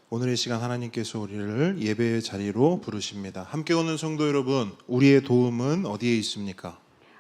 오늘 이 시간 하나님께서 우리를 예배의 자리로 부르십니다. 함께 오는 성도 여러분, 우리의 도움은 어디에 있습니까?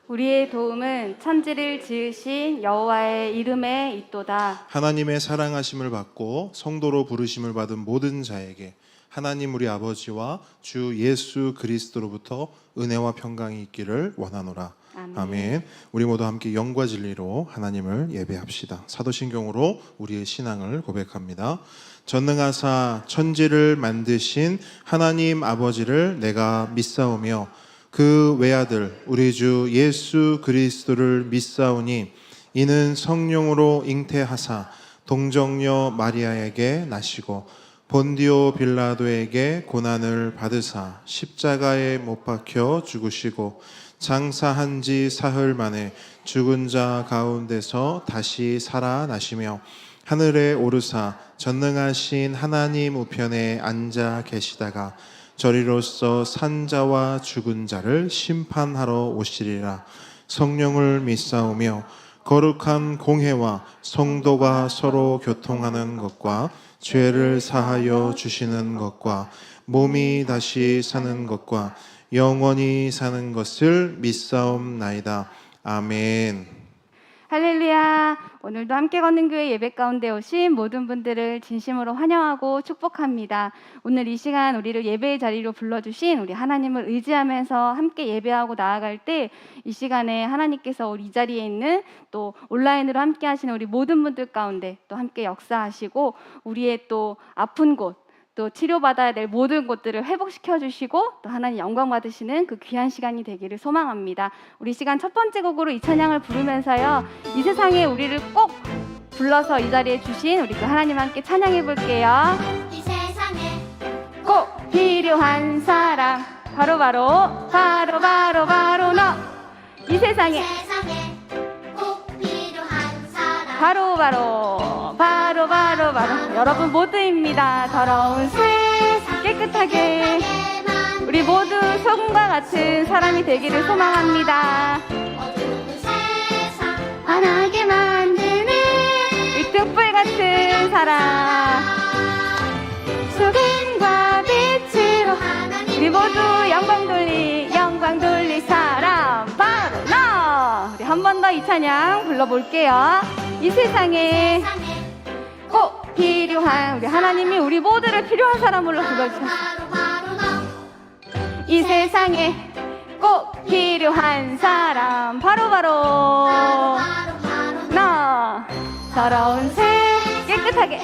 우리의 도움은 천지를 지으신 여호와의 이름에 있도다. 하나님의 사랑하심을 받고 성도로 부르심을 받은 모든 자에게 하나님 우리 아버지와 주 예수 그리스도로부터 은혜와 평강이 있기를 원하노라. 아멘. 우리 모두 함께 영과 진리로 하나님을 예배합시다. 사도신경으로 우리의 신앙을 고백합니다. 전능하사 천지를 만드신 하나님 아버지를 내가 믿사오며 그 외아들 우리 주 예수 그리스도를 믿사오니 이는 성령으로 잉태하사 동정녀 마리아에게 나시고 본디오 빌라도에게 고난을 받으사 십자가에 못 박혀 죽으시고 장사한 지 사흘 만에 죽은 자 가운데서 다시 살아나시며 하늘에 오르사 전능하신 하나님 우편에 앉아 계시다가 저리로서 산 자와 죽은 자를 심판하러 오시리라. 성령을 믿사오며 거룩한 공회와 성도가 서로 교통하는 것과 죄를 사하여 주시는 것과 몸이 다시 사는 것과 영원히 사는 것을 믿사옵나이다. 아멘. 할렐루야. 오늘도 함께 걷는 교회 예배 가운데 오신 모든 분들을 진심으로 환영하고 축복합니다. 오늘 이 시간 우리를 예배의 자리로 불러주신 우리 하나님을 의지하면서 함께 예배하고 나아갈 때 이 시간에 하나님께서 우리 이 자리에 있는 또 온라인으로 함께 하시는 우리 모든 분들 가운데 또 함께 역사하시고 우리의 또 아픈 곳 또 치료받아야 될 모든 것들을 회복시켜 주시고 또 하나님 영광 받으시는 그 귀한 시간이 되기를 소망합니다. 우리 시간 첫 번째 곡으로 이 찬양을 부르면서요, 이 세상에 우리를 꼭 불러서 이 자리에 주신 우리 그 하나님 함께 찬양해 볼게요. 이 세상에 꼭 필요한 사람 바로 너. 이 세상에 꼭 필요한 사람 바로 여러분 모두입니다. 더러운 세상 깨끗하게 우리 모두 소금과 같은 사람이 되기를 소망합니다. 어두운 세상 환하게 만드는 이 등불 같은 사람, 소금과 빛으로 우리 모두 영광 돌릴 사람 바로 너. 우리 한 번 더 이 찬양 불러볼게요. 이 세상에 꼭 필요한 우리 하나님이 우리 모두를 필요한 사람으로 불러주셨어요. 이 세상에 꼭 필요한 사람 바로 너. 더러운 새 깨끗하게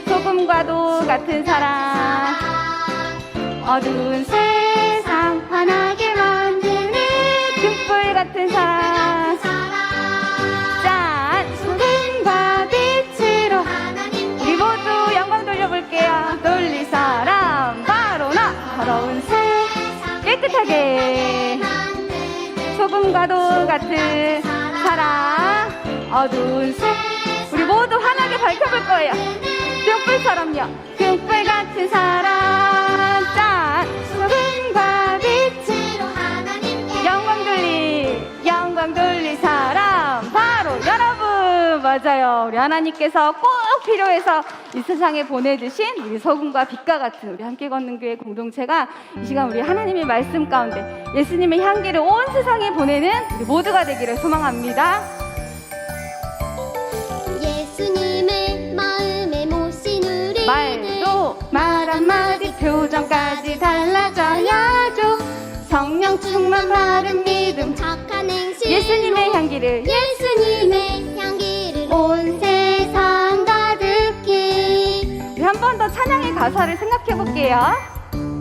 소금과도 같은 사람, 어두운 세상 환하게 만드는 등불 같은 사람. 짠! 소금과 빛으로 우리 모두 영광 돌려볼게요. 돌릴 사람 바로 나. 더러운 새 깨끗하게 소금과도 같은 사람, 어두운 새 우리 모두 환하게 밝혀볼 거예요. 등불처럼요. 등불 같은 사람. 짠! 소금과 빛으로 영광 돌릴 사람 바로 여러분. 맞아요. 우리 하나님께서 꼭 필요해서 이 세상에 보내주신 우리 소금과 빛과 같은 우리 함께 걷는 교회 공동체가 이 시간 우리 하나님의 말씀 가운데 예수님의 향기를 온 세상에 보내는 우리 모두가 되기를 소망합니다. 예수님의 마음에 모신 우리들 말도 말 한마디 표정까지 달라져야죠. 성령 충만 바른 믿음 착한 행실 예수님의 향기를 온 세상 가득히. 우리 한 번 더 찬양의 가사를 생각해 볼게요.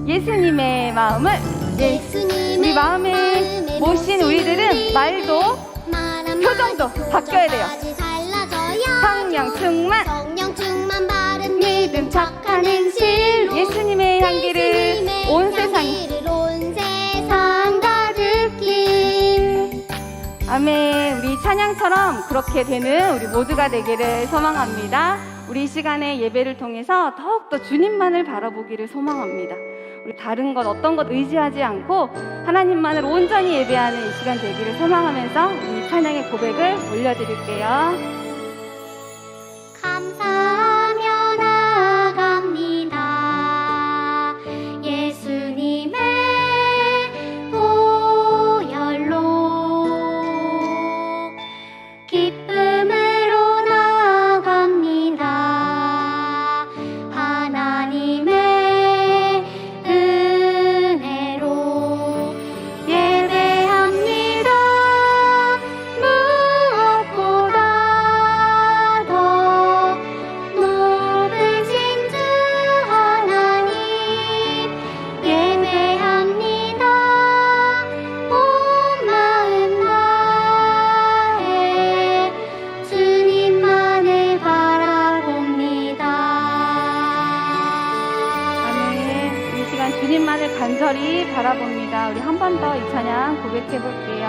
예수님의 마음을 우리 마음에 모신 우리들은 말도 표정도 바뀌어야 돼요. 성령 충만 바른 믿음 착한 행실 예수님의 향기를 온 세상에 가득히. 아멘. 우리 찬양처럼 그렇게 되는 우리 모두가 되기를 소망합니다. 우리 이 시간에 예배를 통해서 더욱더 주님만을 바라보기를 소망합니다. 우리 다른 것 어떤 것 의지하지 않고 하나님만을 온전히 예배하는 이 시간 되기를 소망하면서 이 찬양의 고백을 올려드릴게요. 감사하며 바라봅니다. 우리 한 번 더 이 찬양 고백해 볼게요.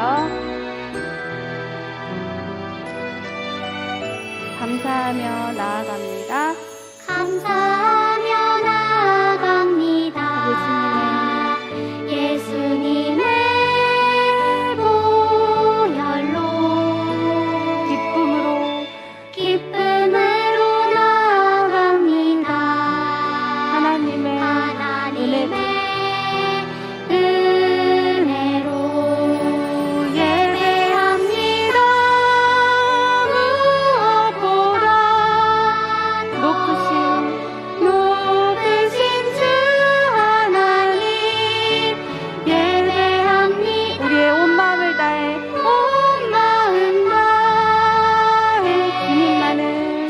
감사하며 나아갑니다. 감사하며 나아갑니다. 예수님의 보혈로 기쁨으로 나아갑니다. 하나님의 은혜로 예배합니다. 무엇보다 높으신 주 하나님 예배합니다. 우리의 온 마음을 다해 온 마음 다해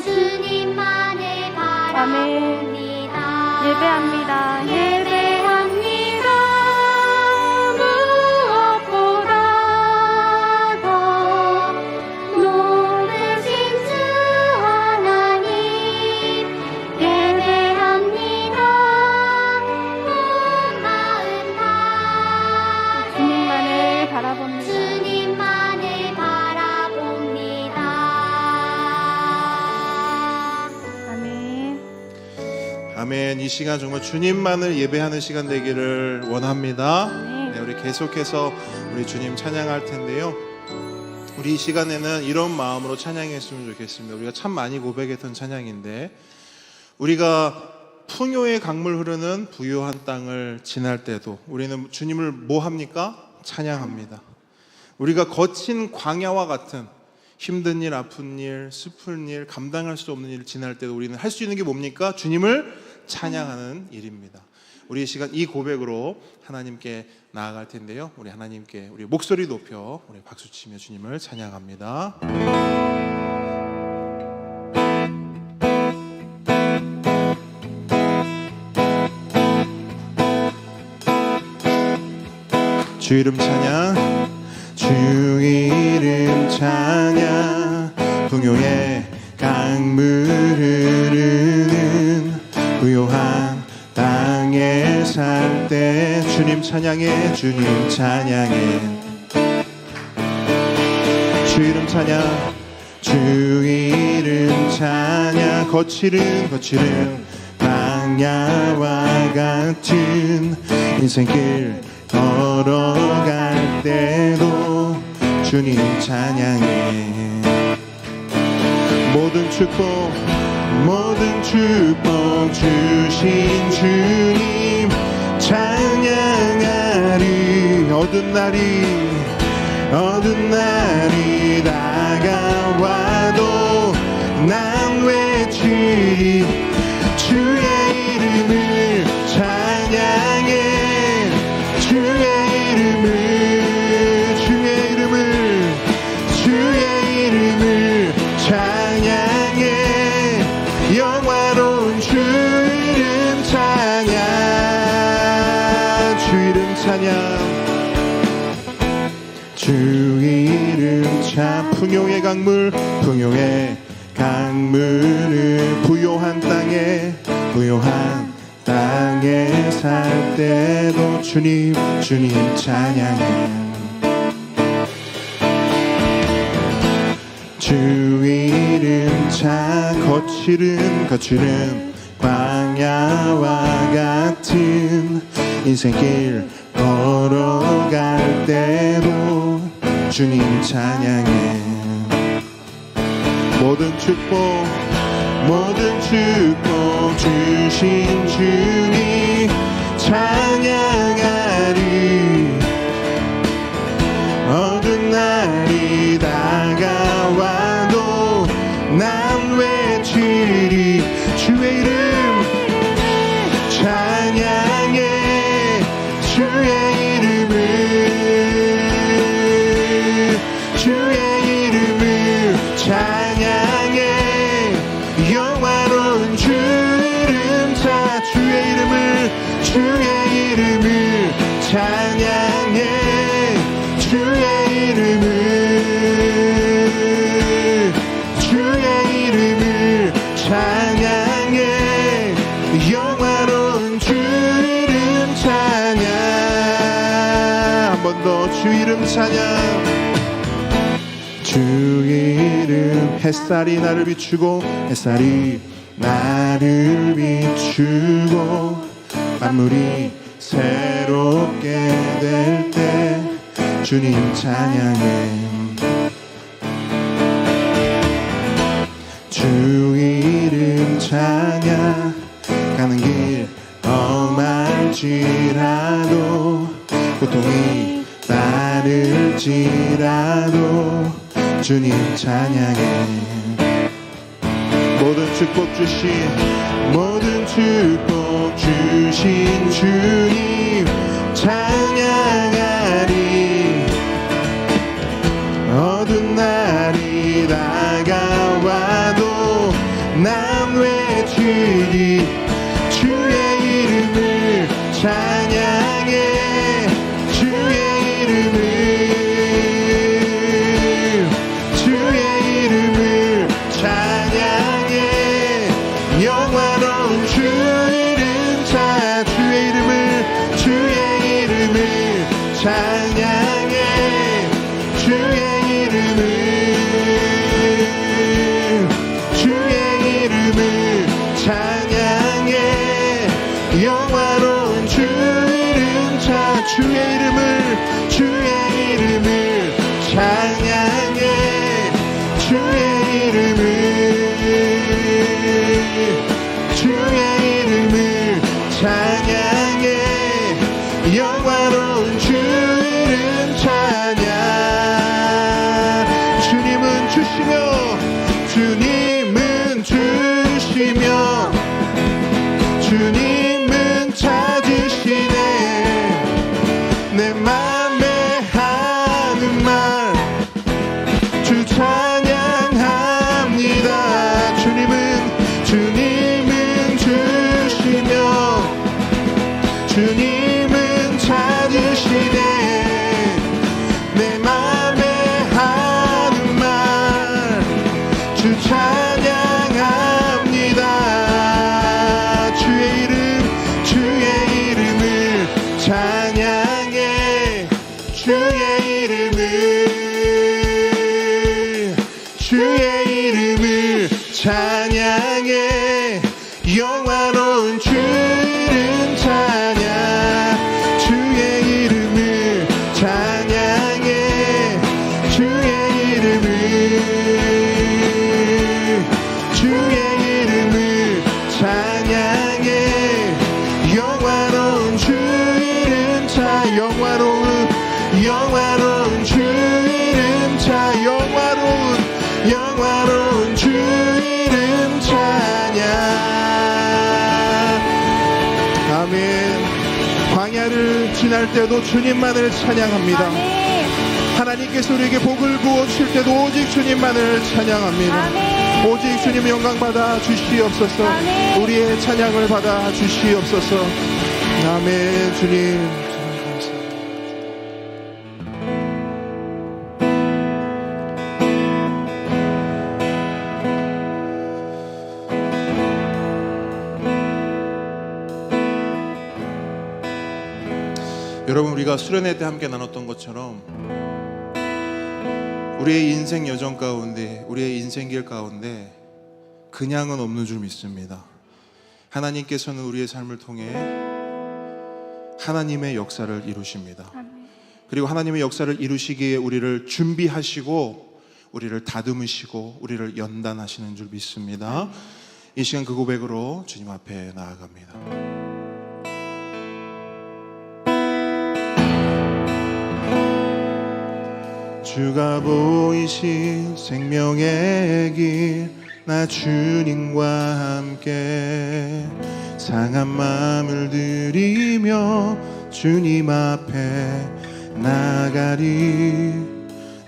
주님만을 바라봅니다. 예배합니다. 예배합니다. 무엇보다 더 높으신 주 하나님 예배합니다. 온 마음 다해 주님만을 바라봅니다. 주님만을 바라봅니다. 아멘. 아멘. 이 시간 정말 주님만을 예배하는 시간 되기를 원합니다. 아멘. 네, 우리 계속해서 우리 주님 찬양할 텐데요. 우리 이 시간에는 이런 마음으로 찬양했으면 좋겠습니다. 우리가 참 많이 고백했던 찬양인데, 우리가 풍요의 강물 흐르는 부요한 땅을 지날 때도 우리는 주님을 뭐 합니까? 찬양합니다. 우리가 거친 광야와 같은 힘든 일, 아픈 일, 슬픈 일, 감당할 수 없는 일을 지날 때도 우리는 할 수 있는 게 뭡니까? 주님을 찬양하는 일입니다. 우리 이 시간 이 고백으로 하나님께 나아갈 텐데요. 우리 하나님께 우리 목소리 높여 우리 박수치며 주님을 찬양합니다. 주 이름 찬양, 주 이름 찬양, 풍요의 강물 흐르는 부요한 땅에 살 때 주님 찬양해, 주님 찬양해. 주 이름 찬양, 주 이름 찬양, 거칠은 광야와 같은 인생길 걸어갈 때도 주님 찬양해. 모든 축복 주신 주님 찬양하리. 어두운 날이 다가와도 난 외치리. 주의 이름을 찬양해. 주의 이름을 찬양해. 영화로운 주 이름 찬양, 주 이름 찬양, 주 이름 찬양. 풍요의 강물을 부요한 땅에 살 때도 주님 찬양해. 주 이름 찬양, 거칠은 광야와 같은 인생길 걸어갈 때도 주님 찬양해. 모든 축복 주신 주님 찬양하리. 어두운 날이 다가와도 난 외치리. 주의 이름 찬양해. 주의 이름을 찬양해. 영화로운 주 이름 주의 이름을 찬양. 주의 이름. 햇살이 나를 비추고 햇살이 나를 비추고 만물이 새롭게 될 때 주님 찬양해. 주의 이름 찬양. 가는 길 험할지라도 고통이 따를지라도 주님 찬양해. 모든 축복 주신 주님 찬양하리. 어두운 날이 다가와도 난 외치리. 주의 이름을 찬양해. 주의 이름을 찬양해. 영화로운 주 이름 주의 이름을 찬양해. 주의 이름을 찬양해. 영화로운 주 이름 주의 이름을 찬양해. 주의 이름을 찬양해. 영화로운 주 이름 찬양. 주님은 주시며 주님은 찾으시네. 내 맘에 하는 말 주 찬양합니다. 주님은 주시며 주님은 찾으시네. 내 맘에 하는 말 주 찬양합니다. 주의 이름을 찬양해. 주의 이름을 찬양해. 영화로운 주 이름 찬양. 주의 이름을 찬양해. 주의 이름을 찬양해. 영화로운 주 이름 영화로운 주 이름 영화로운 주 이름 찬양. 아멘. 광야를 지날 때도 주님만을 찬양합니다. 아멘. 하나님께서 우리에게 복을 부어주실 때도 오직 주님만을 찬양합니다. 아멘. 오직 주님의 영광 받아 주시옵소서. 아멘. 우리의 찬양을 받아 주시옵소서. 아멘. 주님 여러분, 우리가 수련회 때 함께 나눴던 것처럼 우리의 인생 여정 가운데, 우리의 인생길 가운데 그냥은 없는 줄 믿습니다. 하나님께서는 우리의 삶을 통해 하나님의 역사를 이루십니다. 그리고 하나님의 역사를 이루시기에 우리를 준비하시고 우리를 다듬으시고 우리를 연단하시는 줄 믿습니다. 이 시간 그 고백으로 주님 앞에 나아갑니다. 주가 보이신 생명의 길, 나 주님과 함께 상한 마음을 들이며 주님 앞에 나가리.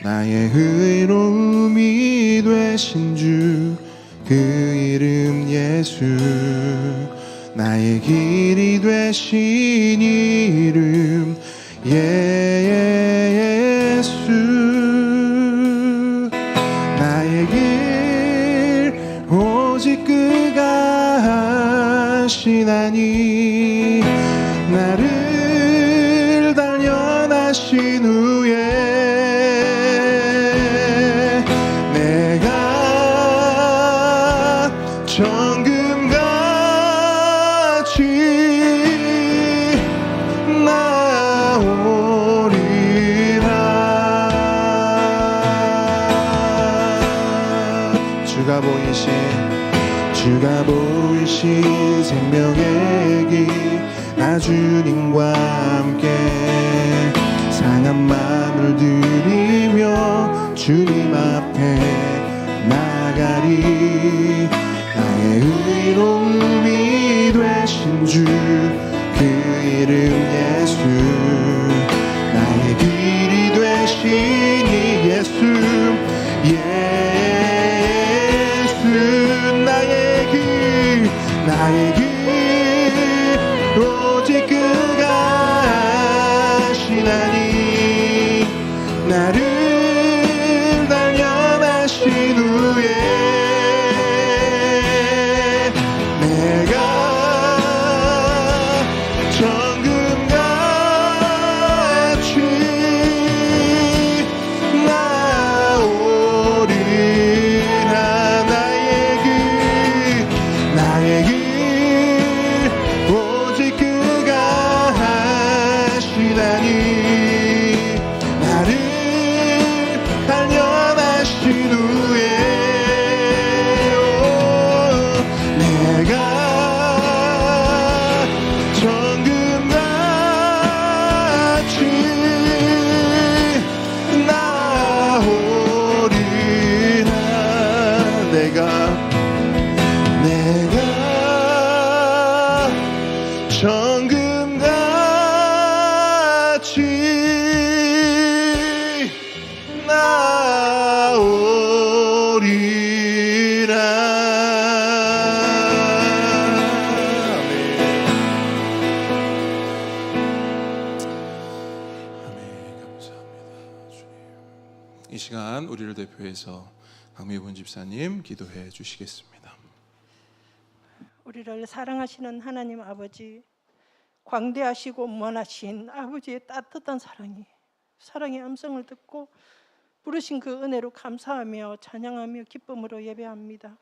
나의 의로움이 되신 주, 그 이름 예수. 나의 길이 되신 이름 예수. 나의 길 오직 그가 하시나니. 나를 단련하신 후에 주가 보이신 생명의 길 나 주님과 함께 상한 마음을 드리며 주님 앞에 나가리 나의 의로움이 되신 주 그 이름 예수 나의 길이 되신 이 예수 나의 길 오직 그가 하시나니 나를 단련하신 후에 내가 정금같이 나오리라 나의 길 오직 그가 하시다니 나를 단련하신 후에 내가 정금같이 나오리라 내가 정금같이 나오리라. 아멘. 감사합니다. 주님. 이 시간 우리를 대표해서 강미군 집사님 기도해 주시겠습니다. 우리를 사랑하시는 하나님 아버지, 광대하시고 원하신 아버지의 따뜻한 사랑의 음성을 듣고 부르신 그 은혜로 감사하며 찬양하며 기쁨으로 예배합니다.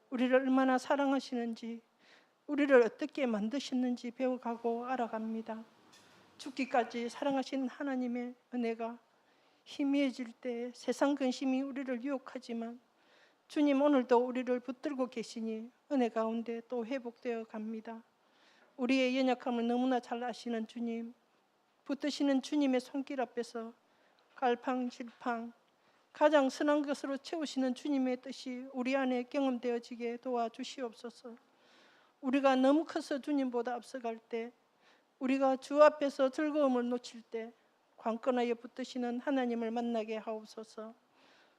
우리를 얼마나 사랑하시는지, 우리를 어떻게 만드셨는지 배워가고 알아갑니다. 죽기까지 사랑하신 하나님의 은혜가 희미해질 때 세상 근심이 우리를 유혹하지만 주님 오늘도 우리를 붙들고 계시니 은혜 가운데 또 회복되어 갑니다. 우리의 연약함을 너무나 잘 아시는 주님, 붙드시는 주님의 손길 앞에서 갈팡질팡 가장 선한 것으로 채우시는 주님의 뜻이 우리 안에 경험되어지게 도와주시옵소서. 우리가 너무 커서 주님보다 앞서갈 때, 우리가 주 앞에서 즐거움을 놓칠 때 관건하여 붙드시는 하나님을 만나게 하옵소서.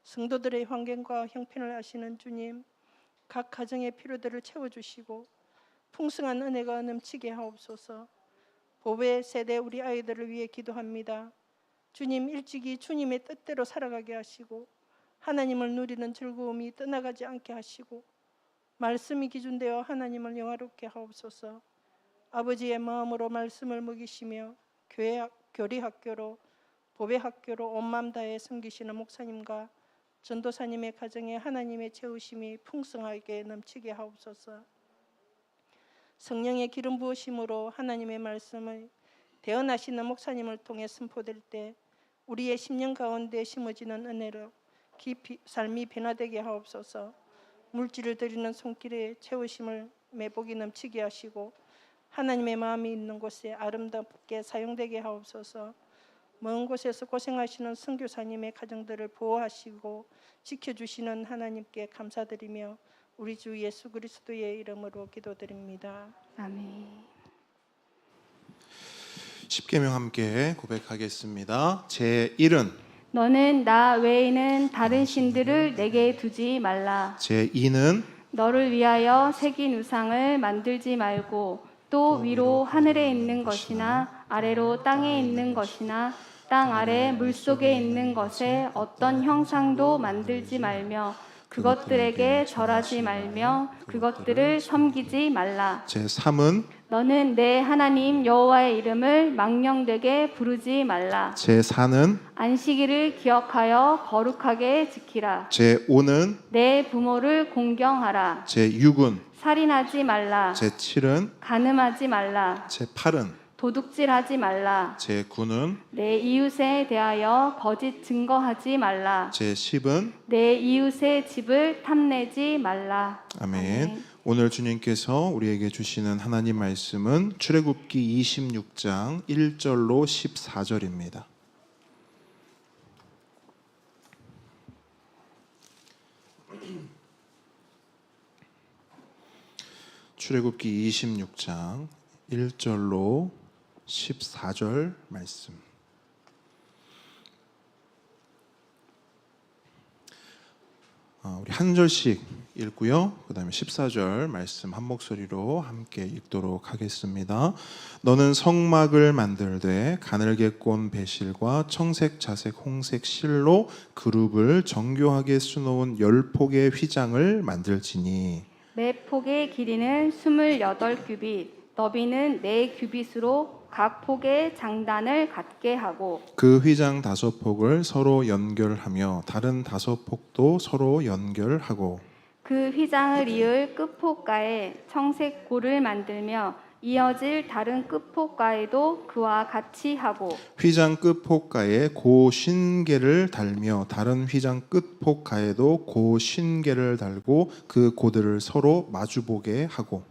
성도들의 환경과 형편을 아시는 주님, 각 가정의 필요들을 채워주시고 풍성한 은혜가 넘치게 하옵소서. 보배 세대 우리 아이들을 위해 기도합니다. 주님 일찍이 주님의 뜻대로 살아가게 하시고 하나님을 누리는 즐거움이 떠나가지 않게 하시고 말씀이 기준되어 하나님을 영화롭게 하옵소서. 아버지의 마음으로 말씀을 먹이시며 교리학교로 보배학교로 온 마음 다해 섬기시는 목사님과 전도사님의 가정에 하나님의 채우심이 풍성하게 넘치게 하옵소서. 성령의 기름 부으심으로 하나님의 말씀을 대언하시는 목사님을 통해 선포될 때 우리의 심령 가운데 심어지는 은혜로 깊이 삶이 변화되게 하옵소서. 물질을 드리는 손길에 채우심을 매복이 넘치게 하시고 하나님의 마음이 있는 곳에 아름답게 사용되게 하옵소서. 먼 곳에서 고생하시는 선교사님의 가정들을 보호하시고 지켜주시는 하나님께 감사드리며 우리 주 예수 그리스도의 이름으로 기도드립니다. 아멘. 십계명 함께 고백하겠습니다. 제1은 너는 나 외에는 다른 신들을 내게 두지 말라. 제2는 너를 위하여 새긴 우상을 만들지 말고 또 위로 하늘에 있는 것이나 아래로 땅에 있는 것이나 땅 아래 물속에 있는 것에 어떤 형상도 만들지 말며 그것들에게 절하지 말며 그것들을 섬기지 말라. 제3은 너는 내 하나님 여호와의 이름을 망령되게 부르지 말라. 제4는 안식일을 기억하여 거룩하게 지키라. 제5는 내 부모를 공경하라. 제6은 살인하지 말라. 제7은 간음하지 말라. 제8은 도둑질하지 말라. 제9는 내 이웃에 대하여 거짓 증거하지 말라. 제10은 내 이웃의 집을 탐내지 말라. 아멘. 오늘 주님께서 우리에게 주시는 하나님 말씀은 출애굽기 26장 1절로 14절입니다. 출애굽기 26장 1절로 14절 말씀. 우리 한 절씩 읽고요. 그 다음에 14절 말씀 한 목소리로 함께 읽도록 하겠습니다. 너는 성막을 만들되 가늘게 꼰 배실과 청색, 자색, 홍색 실로 그룹을 정교하게 수놓은 10폭의 휘장을 만들지니 매 폭의 길이는 28규빗, 너비는 4규빗으로 각 폭의 장단을 갖게 하고 그 휘장 5폭을 서로 연결하며 다른 5폭도 서로 연결하고 그 휘장을 이을 끝폭가에 청색 고를 만들며 이어질 다른 끝폭가에도 그와 같이 하고 휘장 끝폭가에 고 신계를 달며 다른 휘장 끝폭가에도 고 신계를 달고 그 고들을 서로 마주보게 하고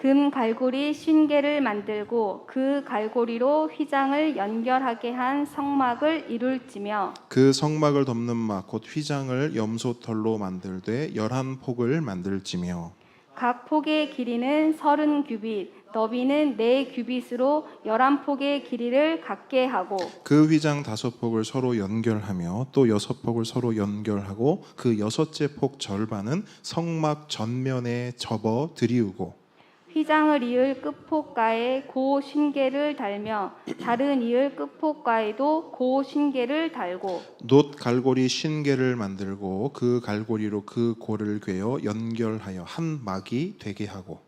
금 갈고리 50개를 만들고 그 갈고리로 휘장을 연결하게 한 성막을 이룰지며 그 성막을 덮는 막 곧 휘장을 염소털로 만들되 11폭을 만들지며 각 폭의 길이는 30규빗, 너비는 4규빗으로 11폭의 길이를 갖게 하고 그 휘장 5폭을 서로 연결하며 또 6폭을 서로 연결하고 그 6째 폭 절반은 성막 전면에 접어 들이우고 휘장을 이을 끝폭가에 고 50개를 달며 다른 이을 끝폭가에도 고 50개를 달고 놋 갈고리 50개를 만들고 그 갈고리로 그 고를 괴어 연결하여 한 막이 되게 하고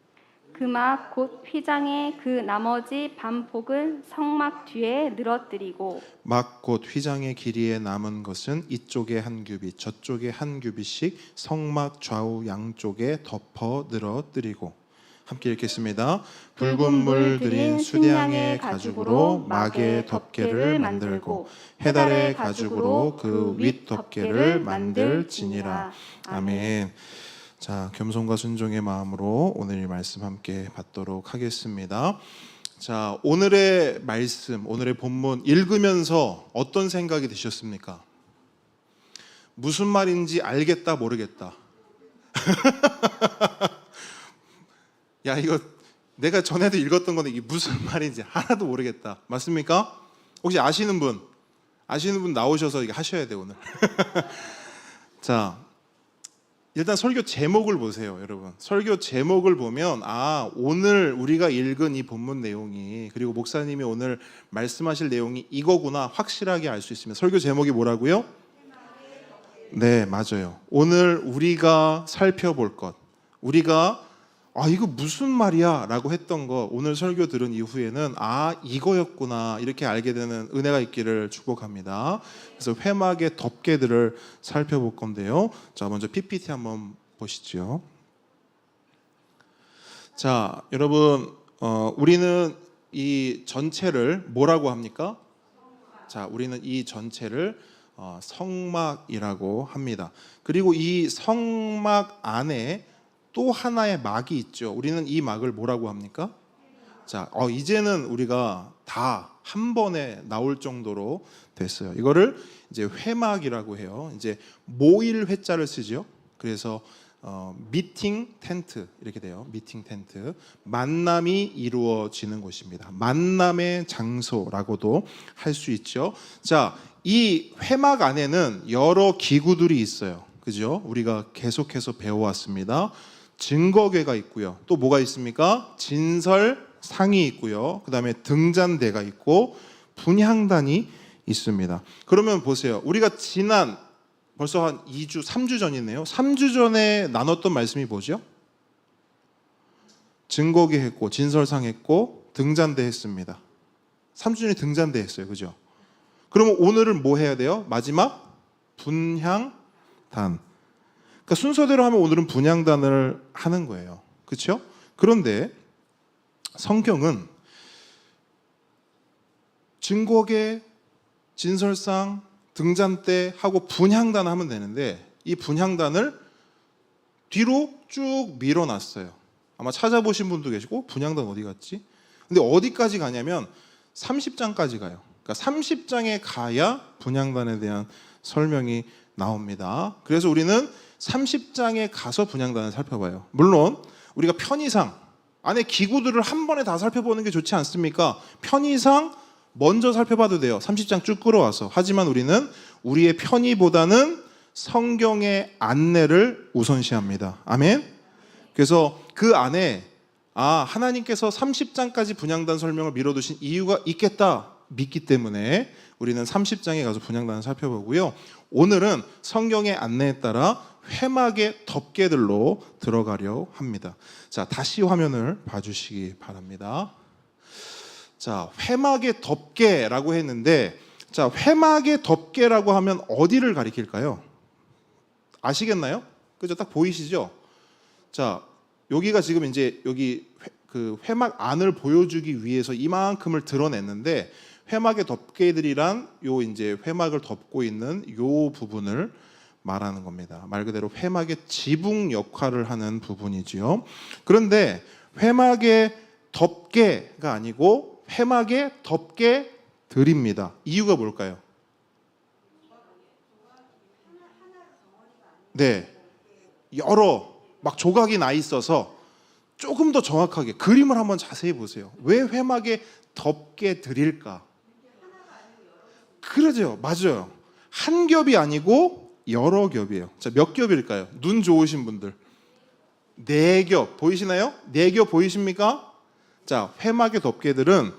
그 막 곧 휘장의 그 나머지 반폭은 성막 뒤에 늘어뜨리고 막 곧 휘장의 길이에 남은 것은 이쪽에 한 규빗 저쪽에 한 규빗씩 성막 좌우 양쪽에 덮어 늘어뜨리고 함께 읽겠습니다. 붉은 물 들인 수량의 가죽으로 막의 덮개를 만들고 해달의 가죽으로 그 윗 덮개를 만들지니라. 아멘. 자, 겸손과 순종의 마음으로 오늘 이 말씀 함께 받도록 하겠습니다. 자, 오늘의 말씀, 오늘의 본문 읽으면서 어떤 생각이 드셨습니까? 무슨 말인지 알겠다 모르겠다. 야, 이거 내가 전에도 읽었던 건데 이게 무슨 말인지 하나도 모르겠다. 맞습니까? 혹시 아시는 분 나오셔서 이거 하셔야 돼요, 오늘. 자, 일단 설교 제목을 보세요, 여러분. 설교 제목을 보면 오늘 우리가 읽은 이 본문 내용이 그리고 목사님이 오늘 말씀하실 내용이 이거구나 확실하게 알 수 있습니다. 설교 제목이 뭐라고요? 네, 맞아요. 오늘 우리가 살펴볼 것, 우리가 이거 무슨 말이야 라고 했던 거 오늘 설교 들은 이후에는 이거였구나 이렇게 알게 되는 은혜가 있기를 축복합니다. 그래서 회막의 덮개들을 살펴볼 건데요. 자, 먼저 PPT 한번 보시죠. 자, 여러분 우리는 이 전체를 뭐라고 합니까? 자, 우리는 이 전체를 성막이라고 합니다. 그리고 이 성막 안에 또 하나의 막이 있죠. 우리는 이 막을 뭐라고 합니까? 자, 이제는 우리가 다 한 번에 나올 정도로 됐어요. 이거를 이제 회막이라고 해요. 이제 모일 회자를 쓰죠. 그래서 미팅 텐트 이렇게 돼요. 미팅 텐트. 만남이 이루어지는 곳입니다. 만남의 장소라고도 할 수 있죠. 자, 이 회막 안에는 여러 기구들이 있어요. 그죠? 우리가 계속해서 배워왔습니다. 증거궤가 있고요. 또 뭐가 있습니까? 진설상이 있고요. 그 다음에 등잔대가 있고 분향단이 있습니다. 그러면 보세요. 우리가 지난 벌써 한 2주, 3주 전이네요. 3주 전에 나눴던 말씀이 뭐죠? 증거궤 했고 진설상 했고 등잔대 했습니다. 3주 전에 등잔대 했어요. 그죠? 그러면 오늘은 뭐 해야 돼요? 마지막 분향단. 그러니까 순서대로 하면 오늘은 분향단을 하는 거예요. 그렇죠? 그런데 성경은 증거계, 진설상, 등잔대 하고 분향단 하면 되는데 이 분향단을 뒤로 쭉 밀어놨어요. 아마 찾아보신 분도 계시고 분향단 어디 갔지? 근데 어디까지 가냐면 30장까지 가요. 그러니까 30장에 가야 분향단에 대한 설명이 나옵니다. 그래서 우리는 30장에 가서 분향단을 살펴봐요. 물론 우리가 편의상 안에 기구들을 한 번에 다 살펴보는 게 좋지 않습니까? 편의상 먼저 살펴봐도 돼요. 30장 쭉 끌어와서. 하지만 우리는 우리의 편의보다는 성경의 안내를 우선시합니다. 아멘. 그래서 그 안에 하나님께서 30장까지 분향단 설명을 미뤄두신 이유가 있겠다 믿기 때문에 우리는 30장에 가서 분향단을 살펴보고요. 오늘은 성경의 안내에 따라 회막의 덮개들로 들어가려 합니다. 자, 다시 화면을 봐주시기 바랍니다. 자, 회막의 덮개라고 했는데, 자, 회막의 덮개라고 하면 어디를 가리킬까요? 아시겠나요? 그죠? 딱 보이시죠? 자, 여기가 지금 이제 여기 그 회막 안을 보여주기 위해서 이만큼을 드러냈는데, 회막의 덮개들이란 요 이제 회막을 덮고 있는 요 부분을 말하는 겁니다. 말 그대로 회막의 지붕 역할을 하는 부분이지요. 그런데 회막의 덮개가 아니고 회막의 덮개들입니다. 이유가 뭘까요? 네, 여러 막 조각이 나 있어서 조금 더 정확하게 그림을 한번 자세히 보세요. 왜 회막의 덮개들일까? 그러죠, 맞아요. 한 겹이 아니고 여러 겹이에요. 자, 몇 겹일까요? 눈 좋으신 분들 4겹 보이시나요? 4겹 보이십니까? 자, 회막의 덮개들은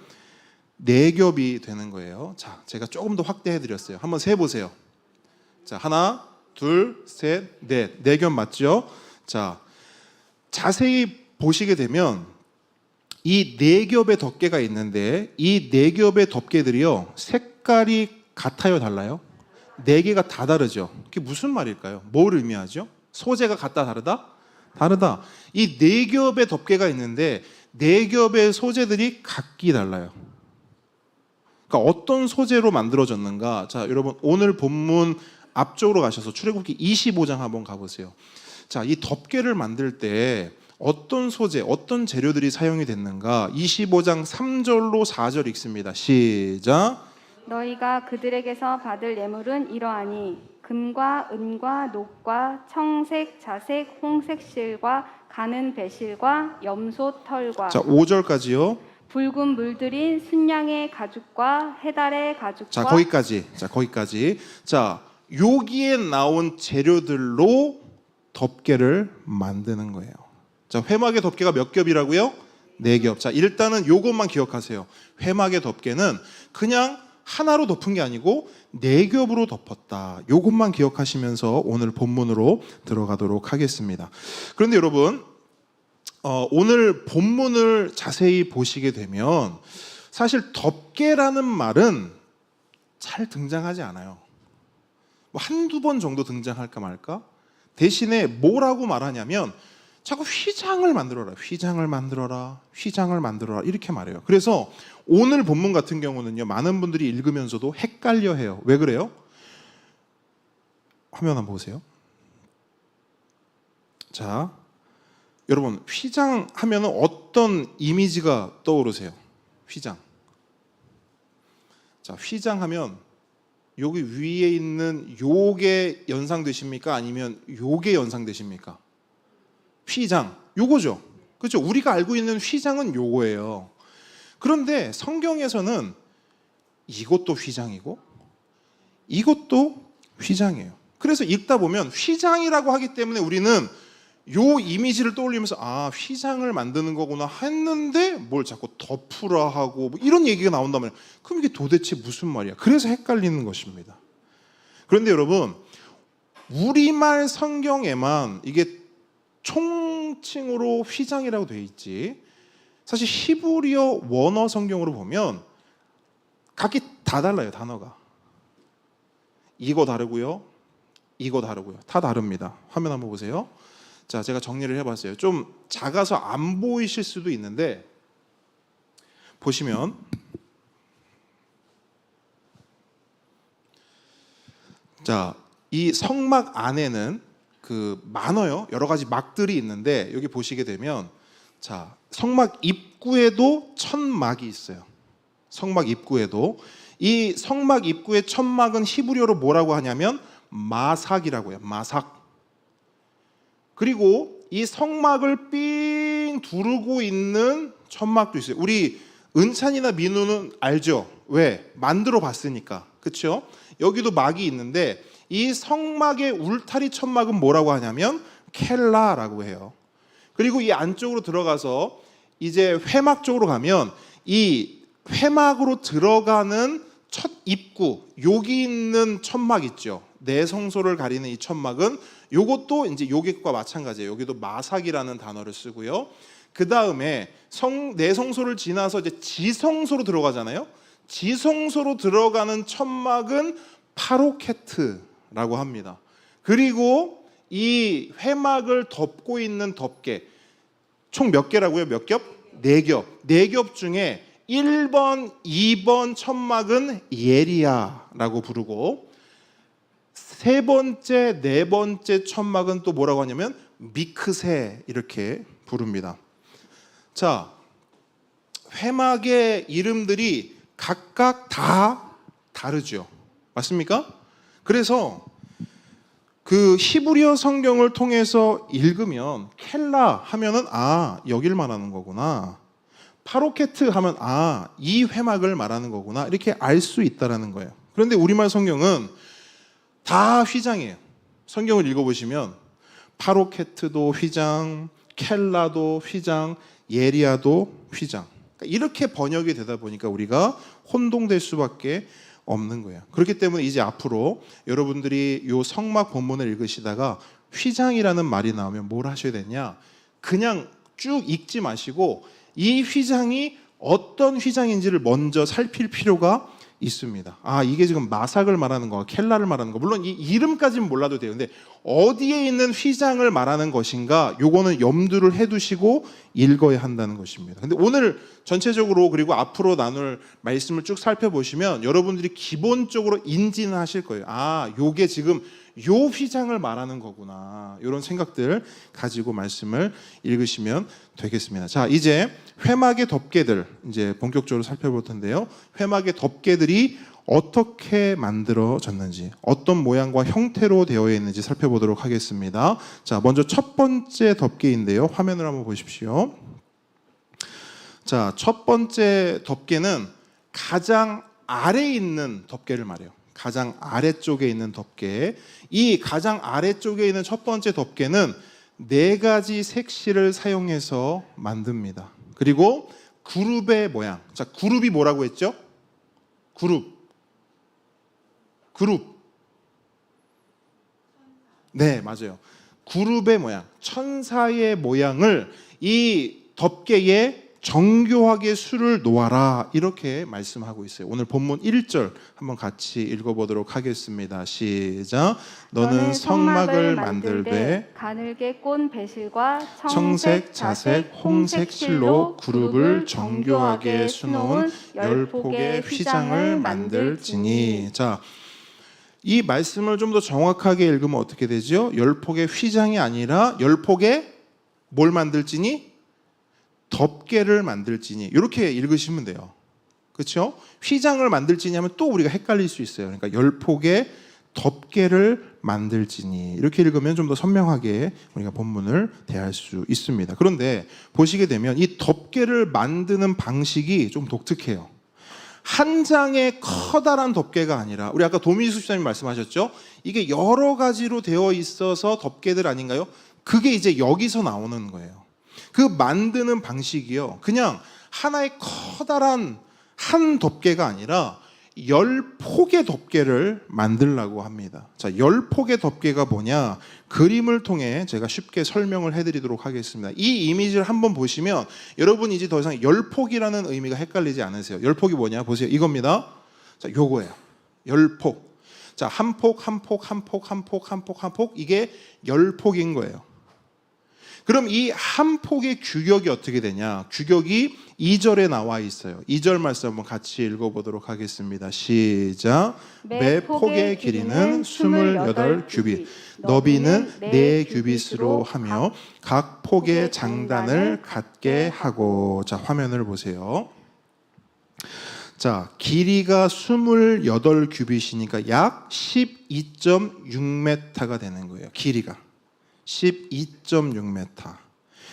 4겹이 되는 거예요. 자, 제가 조금 더 확대해 드렸어요. 한번 세 보세요. 자, 하나, 둘, 셋, 넷. 4겹 맞죠? 자, 자세히 보시게 되면 이 4겹의 덮개가 있는데 이 4겹의 덮개들이요, 색깔이 같아요, 달라요? 4개가 다 다르죠. 그게 무슨 말일까요? 뭘 의미하죠? 소재가 같다, 다르다? 다르다. 이 4겹의 덮개가 있는데 4겹의 소재들이 각기 달라요. 그러니까 어떤 소재로 만들어졌는가? 자, 여러분 오늘 본문 앞쪽으로 가셔서 출애굽기 25장 한번 가보세요. 자, 이 덮개를 만들 때 어떤 소재, 어떤 재료들이 사용이 됐는가? 25장 3절로 4절 읽습니다. 시작. 너희가 그들에게서 받을 예물은 이러하니 금과 은과 녹과 청색, 자색, 홍색 실과 가는 배실과 염소 털과 자, 5절까지요. 붉은 물들인 순양의 가죽과 해달의 가죽과 자, 거기까지. 자, 거기까지. 자, 여기에 나온 재료들로 덮개를 만드는 거예요. 자, 회막의 덮개가 몇 겹이라고요? 4겹. 자, 일단은 요것만 기억하세요. 회막의 덮개는 그냥 하나로 덮은 게 아니고 4겹으로 덮었다. 요것만 기억하시면서 오늘 본문으로 들어가도록 하겠습니다. 그런데 여러분, 오늘 본문을 자세히 보시게 되면 사실 덮개라는 말은 잘 등장하지 않아요. 뭐 한두 번 정도 등장할까 말까? 대신에 뭐라고 말하냐면 자꾸 휘장을 만들어라, 휘장을 만들어라, 휘장을 만들어라 이렇게 말해요. 그래서 오늘 본문 같은 경우는요, 많은 분들이 읽으면서도 헷갈려 해요. 왜 그래요? 화면 한번 보세요. 자, 여러분 휘장 하면 어떤 이미지가 떠오르세요? 휘장. 자, 휘장 하면 여기 위에 있는 요게 연상되십니까? 아니면 요게 연상되십니까? 휘장, 요거죠. 그렇죠? 우리가 알고 있는 휘장은 요거예요. 그런데 성경에서는 이것도 휘장이고 이것도 휘장이에요. 그래서 읽다 보면 휘장이라고 하기 때문에 우리는 요 이미지를 떠올리면서 휘장을 만드는 거구나 했는데 뭘 자꾸 덮으라 하고 뭐 이런 얘기가 나온다면 그럼 이게 도대체 무슨 말이야? 그래서 헷갈리는 것입니다. 그런데 여러분, 우리말 성경에만 이게 총칭으로 휘장이라고 되어 있지, 사실 히브리어 원어 성경으로 보면 각기 다 달라요. 단어가 이거 다르고요, 이거 다르고요, 다 다릅니다. 화면 한번 보세요. 자, 제가 정리를 해봤어요. 좀 작아서 안 보이실 수도 있는데 보시면 자, 이 성막 안에는 많아요. 여러 가지 막들이 있는데 여기 보시게 되면 자, 성막 입구에도 천막이 있어요. 성막 입구에도 이 성막 입구의 천막은 히브리어로 뭐라고 하냐면 마삭이라고 해요. 마삭. 그리고 이 성막을 삥 두르고 있는 천막도 있어요. 우리 은찬이나 민우는 알죠? 왜? 만들어 봤으니까. 그렇죠? 여기도 막이 있는데 이 성막의 울타리 천막은 뭐라고 하냐면 켈라라고 해요. 그리고 이 안쪽으로 들어가서 이제 회막 쪽으로 가면 이 회막으로 들어가는 첫 입구, 여기 있는 천막 있죠. 내성소를 가리는 이 천막은 요것도 이제 여기과 마찬가지예요. 여기도 마삭이라는 단어를 쓰고요. 그 다음에 내성소를 지나서 이제 지성소로 들어가잖아요. 지성소로 들어가는 천막은 파로케트라고 합니다. 그리고 이 회막을 덮고 있는 덮개 총 몇 개라고요? 몇 겹? 4겹. 4겹 중에 1번, 2번 천막은 예리야라고 부르고 세 번째, 네 번째 천막은 또 뭐라고 하냐면 미크세 이렇게 부릅니다. 자, 회막의 이름들이 각각 다 다르죠. 맞습니까? 그래서 그 히브리어 성경을 통해서 읽으면 켈라 하면은 여길 말하는 거구나. 파로케트 하면 이 회막을 말하는 거구나. 이렇게 알 수 있다라는 거예요. 그런데 우리말 성경은 다 휘장이에요. 성경을 읽어보시면 파로케트도 휘장, 켈라도 휘장, 예리야도 휘장. 그러니까 이렇게 번역이 되다 보니까 우리가 혼동될 수밖에 없는 거예요. 그렇기 때문에 이제 앞으로 여러분들이 이 성막 본문을 읽으시다가 휘장이라는 말이 나오면 뭘 하셔야 되냐? 그냥 쭉 읽지 마시고 이 휘장이 어떤 휘장인지를 먼저 살필 필요가 있습니다. 이게 지금 마삭을 말하는 거, 켈라를 말하는 거. 물론 이 이름까지는 몰라도 돼요. 근데 어디에 있는 휘장을 말하는 것인가? 요거는 염두를 해두시고 읽어야 한다는 것입니다. 근데 오늘 전체적으로 그리고 앞으로 나눌 말씀을 쭉 살펴보시면 여러분들이 기본적으로 인지는 하실 거예요. 요게 지금 요 휘장을 말하는 거구나. 이런 생각들 가지고 말씀을 읽으시면 되겠습니다. 자, 이제 회막의 덮개들 이제 본격적으로 살펴볼 텐데요. 회막의 덮개들이 어떻게 만들어졌는지, 어떤 모양과 형태로 되어 있는지 살펴보도록 하겠습니다. 자, 먼저 첫 번째 덮개인데요. 화면을 한번 보십시오. 자, 첫 번째 덮개는 가장 아래에 있는 덮개를 말해요. 가장 아래쪽에 있는 덮개. 이 가장 아래쪽에 있는 첫 번째 덮개는 4가지 색실을 사용해서 만듭니다. 그리고 그룹의 모양. 자, 그룹이 뭐라고 했죠? 그룹. 네, 맞아요. 그룹의 모양, 천사의 모양을 이 덮개에 정교하게 수를 놓아라 이렇게 말씀하고 있어요. 오늘 본문 1절 한번 같이 읽어보도록 하겠습니다. 시작. 너는 성막을 만들되 가늘게 꼰 배실과 청색, 자색, 홍색 실로 그룹을 정교하게 수놓은 10폭의 휘장을 만들지니. 자, 이 말씀을 좀 더 정확하게 읽으면 어떻게 되죠? 10폭의 휘장이 아니라 10폭의 뭘 만들지니? 덮개를 만들지니. 이렇게 읽으시면 돼요. 그렇죠? 휘장을 만들지니 하면 또 우리가 헷갈릴 수 있어요. 그러니까 10폭의 덮개를 만들지니. 이렇게 읽으면 좀 더 선명하게 우리가 본문을 대할 수 있습니다. 그런데 보시게 되면 이 덮개를 만드는 방식이 좀 독특해요. 한 장의 커다란 덮개가 아니라 우리 아까 도미수 집사님 말씀하셨죠? 이게 여러 가지로 되어 있어서 덮개들 아닌가요? 그게 이제 여기서 나오는 거예요. 그 만드는 방식이요. 그냥 하나의 커다란 한 덮개가 아니라 10폭의 덮개를 만들려고 합니다. 자, 10폭의 덮개가 뭐냐? 그림을 통해 제가 쉽게 설명을 해드리도록 하겠습니다. 이 이미지를 한번 보시면 여러분이 이제 더 이상 10폭이라는 의미가 헷갈리지 않으세요. 10폭이 뭐냐? 보세요. 이겁니다. 자, 요거예요. 10폭. 자, 한 폭, 한 폭, 한 폭, 한 폭, 한 폭, 한 폭. 이게 10폭인 거예요. 그럼 이 한 폭의 규격이 어떻게 되냐? 규격이 2절에 나와 있어요. 2절 말씀 한번 같이 읽어보도록 하겠습니다. 시작. 매 폭의 길이는 28규빗, 너비는 4규빗으로 하며 각 폭의 장단을 같게 하고. 자, 화면을 보세요. 자, 길이가 28규빗이니까 약 12.6m가 되는 거예요. 길이가 12.6m.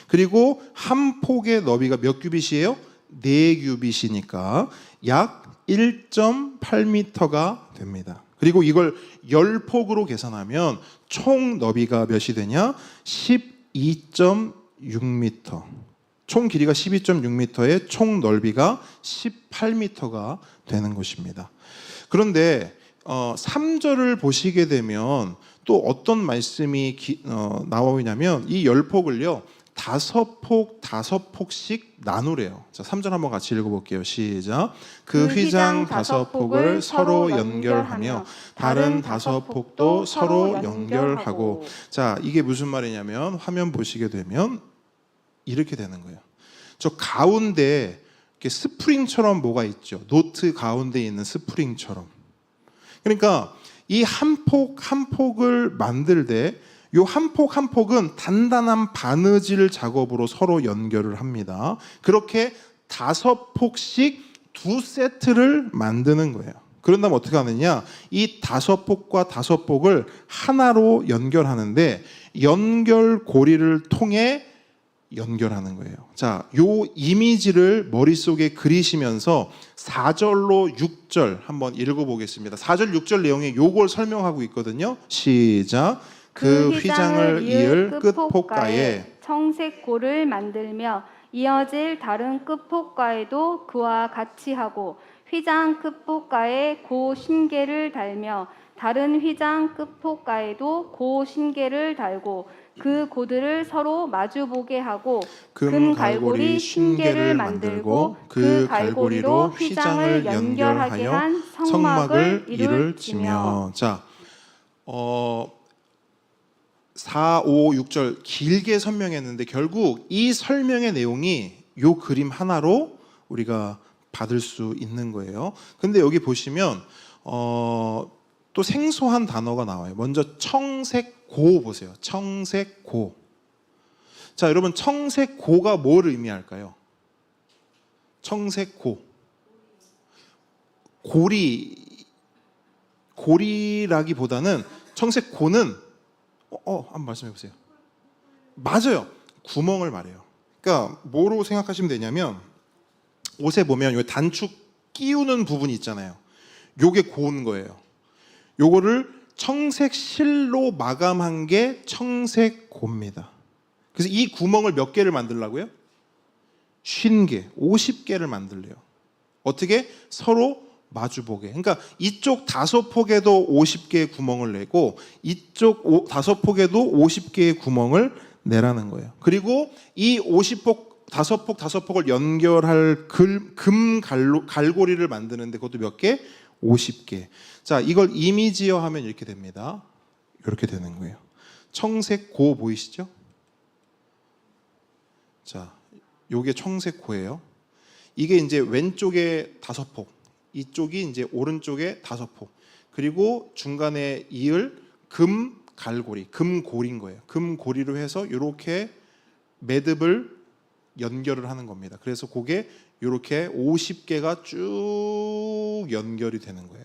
그리고 한 폭의 너비가 몇 규빗이에요? 4규빗이니까 약 1.8m가 됩니다. 그리고 이걸 10폭으로 계산하면 총 너비가 몇이 되냐? 12.6m. 총 길이가 12.6m에 총 넓이가 18m가 되는 것입니다. 그런데 3절을 보시게 되면 또 어떤 말씀이 나오냐면 이 10폭을요 5폭씩 나누래요. 자, 3절 한번 같이 읽어볼게요. 시작. 그 휘장 5폭을 서로 연결하며 다른 5폭도 서로 연결하고. 자, 이게 무슨 말이냐면 화면 보시게 되면 이렇게 되는 거예요. 저 가운데 이렇게 스프링처럼 뭐가 있죠. 노트 가운데 있는 스프링처럼. 그러니까 이 한 폭 한 폭을 만들 때 이 한 폭 한 폭은 단단한 바느질 작업으로 서로 연결을 합니다. 그렇게 5폭씩 2세트를 만드는 거예요. 그런 다음 어떻게 하느냐? 이 5폭과 5폭을 하나로 연결하는데 연결 고리를 통해 연결하는 거예요. 자, 요 이미지를 머릿속에 그리시면서 4절로 6절 한번 읽어보겠습니다. 4절 6절 내용이 요걸 설명하고 있거든요. 시작. 그 휘장을 이을 끝폭가에 청색고를 만들며 이어질 다른 끝폭가에도 그와 같이 하고 휘장 끝폭가에 고 심계를 달며 다른 휘장 끝폭가에도 고 심계를 달고 그 고들을 서로 마주보게 하고 금 갈고리 심계를 만들고 그 갈고리로 휘장을 연결하게 한 성막을 이룰지며. 자, 4, 5, 6절 길게 설명했는데 결국 이 설명의 내용이 요 그림 하나로 우리가 받을 수 있는 거예요. 근데 여기 보시면 또 생소한 단어가 나와요. 먼저 청색고 보세요. 청색고. 자, 여러분 청색고가 뭘 의미할까요? 청색고. 고리라기보다는 청색고는 한번 말씀해 보세요. 맞아요. 구멍을 말해요. 그러니까 뭐로 생각하시면 되냐면 옷에 보면 요 단축 끼우는 부분이 있잖아요. 요게 고운 거예요. 요거를 청색 실로 마감한 게 청색고입니다. 그래서 이 구멍을 몇 개를 만들려고요? 50개, 50개를 만들래요. 어떻게? 서로 마주보게. 그러니까 이쪽 5폭에도 50개의 구멍을 내고 이쪽 5폭에도 50개의 구멍을 내라는 거예요. 그리고 이 50폭 5폭을 연결할 금 갈고리를 만드는데 그것도 몇 개? 50개. 자, 이걸 이미지화하면 이렇게 됩니다. 이렇게 되는 거예요. 청색고 보이시죠? 자, 요게 청색고예요. 이게 이제 왼쪽에 5폭, 이쪽이 이제 오른쪽에 5폭, 그리고 중간에 이을 금 갈고리, 금고리인 거예요. 금고리로 해서 이렇게 매듭을 연결을 하는 겁니다. 그래서 그게 이렇게 50개가 쭉 연결이 되는 거예요.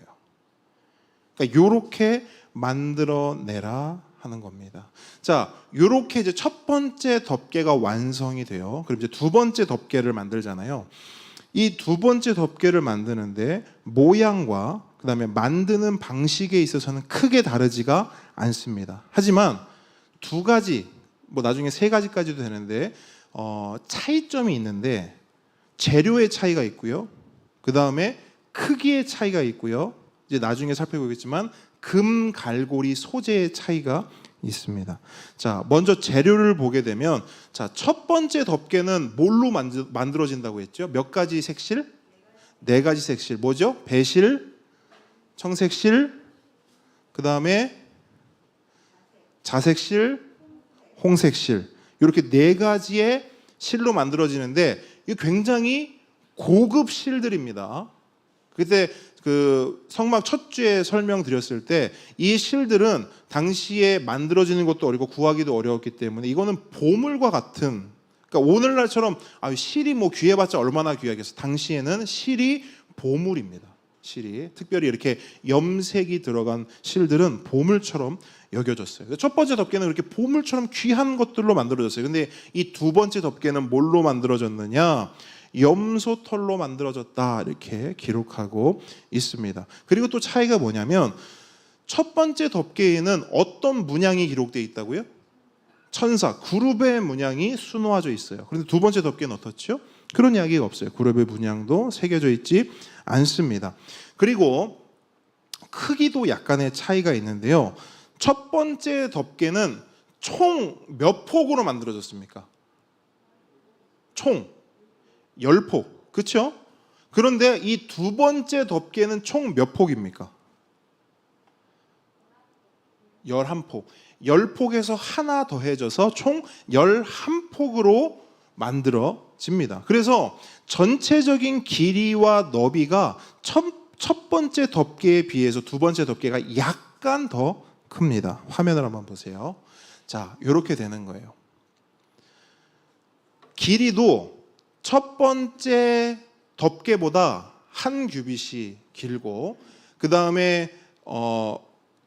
그러니까 이렇게 만들어내라 하는 겁니다. 자, 이렇게 이제 첫 번째 덮개가 완성이 돼요. 그럼 이제 두 번째 덮개를 만들잖아요. 이 두 번째 덮개를 만드는데 모양과 그다음에 만드는 방식에 있어서는 크게 다르지가 않습니다. 하지만 두 가지, 뭐 나중에 세 가지까지도 되는데 차이점이 있는데 재료의 차이가 있고요. 그다음에 크기의 차이가 있고요. 이제 나중에 살펴보겠지만 금 갈고리 소재의 차이가 있습니다. 자, 먼저 재료를 보게 되면 자, 첫 번째 덮개는 뭘로 만들어진다고 했죠? 몇 가지 색실? 4가지 색실. 뭐죠? 배실, 청색실, 그다음에 자색실, 홍색실. 이렇게 네 가지의 실로 만들어지는데 이게 굉장히 고급 실들입니다. 그때 그 성막 첫 주에 설명드렸을 때 이 실들은 당시에 만들어지는 것도 어렵고 구하기도 어려웠기 때문에 이거는 보물과 같은, 그러니까 오늘날처럼 실이 뭐 귀해봤자 얼마나 귀하겠어. 당시에는 실이 보물입니다. 실이 특별히 이렇게 염색이 들어간 실들은 보물처럼 여겨졌어요. 첫 번째 덮개는 그렇게 보물처럼 귀한 것들로 만들어졌어요. 근데 이 두 번째 덮개는 뭘로 만들어졌느냐? 염소털로 만들어졌다, 이렇게 기록하고 있습니다. 그리고 또 차이가 뭐냐면 첫 번째 덮개에는 어떤 문양이 기록되어 있다고요? 천사, 그룹의 문양이 수놓아져 있어요. 그런데 두 번째 덮개는 어떻죠? 그런 이야기가 없어요. 그룹의 문양도 새겨져 있지 않습니다. 그리고 크기도 약간의 차이가 있는데요. 첫 번째 덮개는 총 몇 폭으로 만들어졌습니까? 총 10폭. 그렇죠? 그런데 이 두 번째 덮개는 총 몇 폭입니까? 11폭. 10폭에서 하나 더해져서 총 11폭으로 만들어집니다. 그래서 전체적인 길이와 너비가 첫 번째 덮개에 비해서 두 번째 덮개가 약간 더 큽니다. 화면을 한번 보세요. 자, 이렇게 되는 거예요. 길이도 첫 번째 덮개보다 한 규빗이 길고, 그 다음에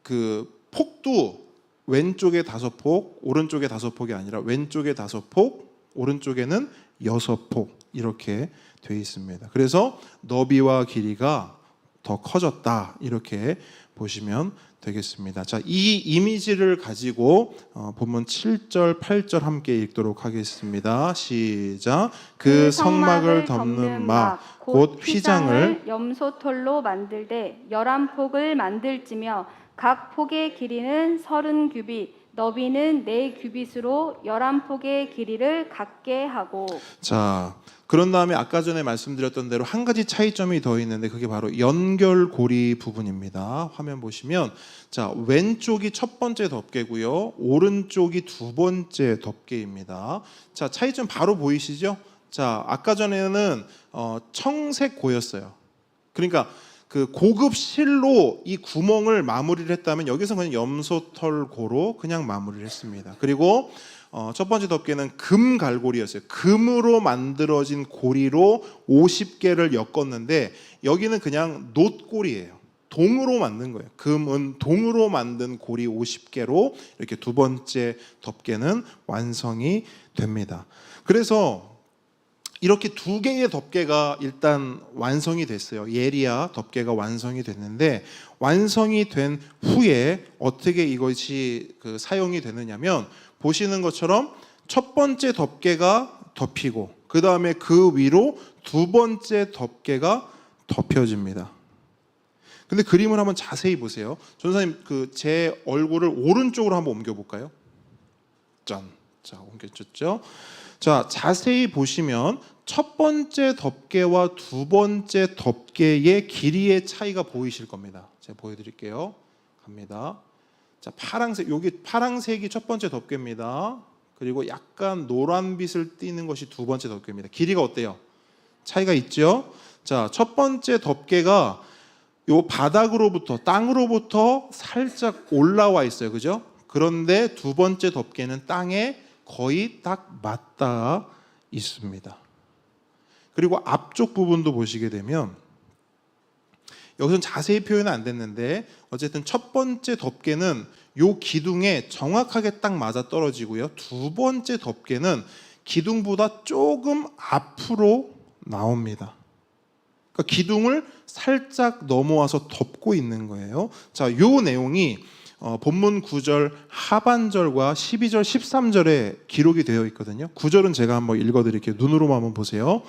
그 폭도 왼쪽에 5폭, 오른쪽에 5폭이 아니라 왼쪽에 5폭, 오른쪽에는 6폭 이렇게 되어 있습니다. 그래서 너비와 길이가 더 커졌다, 이렇게 보시면 되겠습니다. 자, 이 이미지를 가지고 본문 7절, 8절 함께 읽도록 하겠습니다. 시작. 그 성막을 덮는 막, 곧 휘장을 염소털로 만들되 11폭을 만들지며 각 폭의 길이는 30규빗, 너비는 4규빗으로 11폭의 길이를 갖게 하고. 자, 그런 다음에 아까 전에 말씀드렸던 대로 한 가지 차이점이 더 있는데 그게 바로 연결고리 부분입니다. 화면 보시면, 자, 왼쪽이 첫 번째 덮개고요, 오른쪽이 두 번째 덮개입니다. 자, 차이점 바로 보이시죠? 자, 아까 전에는 청색 고였어요. 그러니까 그 고급 실로 이 구멍을 마무리를 했다면 여기서 그냥 염소털 고로 그냥 마무리를 했습니다. 그리고 첫 번째 덮개는 금 갈고리였어요. 금으로 만들어진 고리로 50개를 엮었는데 여기는 그냥 놋고리예요. 동으로 만든 거예요. 금은 동으로 만든 고리 50개로 이렇게 두 번째 덮개는 완성이 됩니다. 그래서 이렇게 두 개의 덮개가 일단 완성이 됐어요. 예리야 덮개가 완성이 됐는데, 완성이 된 후에 어떻게 이것이 사용이 되느냐면, 보시는 것처럼 첫 번째 덮개가 덮이고 그 다음에 그 위로 두 번째 덮개가 덮여집니다. 근데 그림을 한번 자세히 보세요. 전사님, 제 얼굴을 오른쪽으로 한번 옮겨볼까요? 짠. 자, 옮겨졌죠? 자, 자세히 보시면 첫 번째 덮개와 두 번째 덮개의 길이의 차이가 보이실 겁니다. 제가 보여드릴게요. 갑니다. 자, 파란색, 여기 파란색이 첫 번째 덮개입니다. 그리고 약간 노란빛을 띠는 것이 두 번째 덮개입니다. 길이가 어때요? 차이가 있죠? 자, 첫 번째 덮개가 요 바닥으로부터, 땅으로부터 살짝 올라와 있어요. 그죠? 그런데 두 번째 덮개는 땅에 거의 딱 맞닿아 있습니다. 그리고 앞쪽 부분도 보시게 되면, 여기서는 자세히 표현은 안 됐는데 어쨌든 첫 번째 덮개는 요 기둥에 정확하게 딱 맞아 떨어지고요, 두 번째 덮개는 기둥보다 조금 앞으로 나옵니다. 그러니까 기둥을 살짝 넘어와서 덮고 있는 거예요. 자, 요 내용이 본문 9절 하반절과 12절, 13절에 기록이 되어 있거든요. 9절은 제가 한번 읽어드릴게요. 눈으로만 한번 보세요.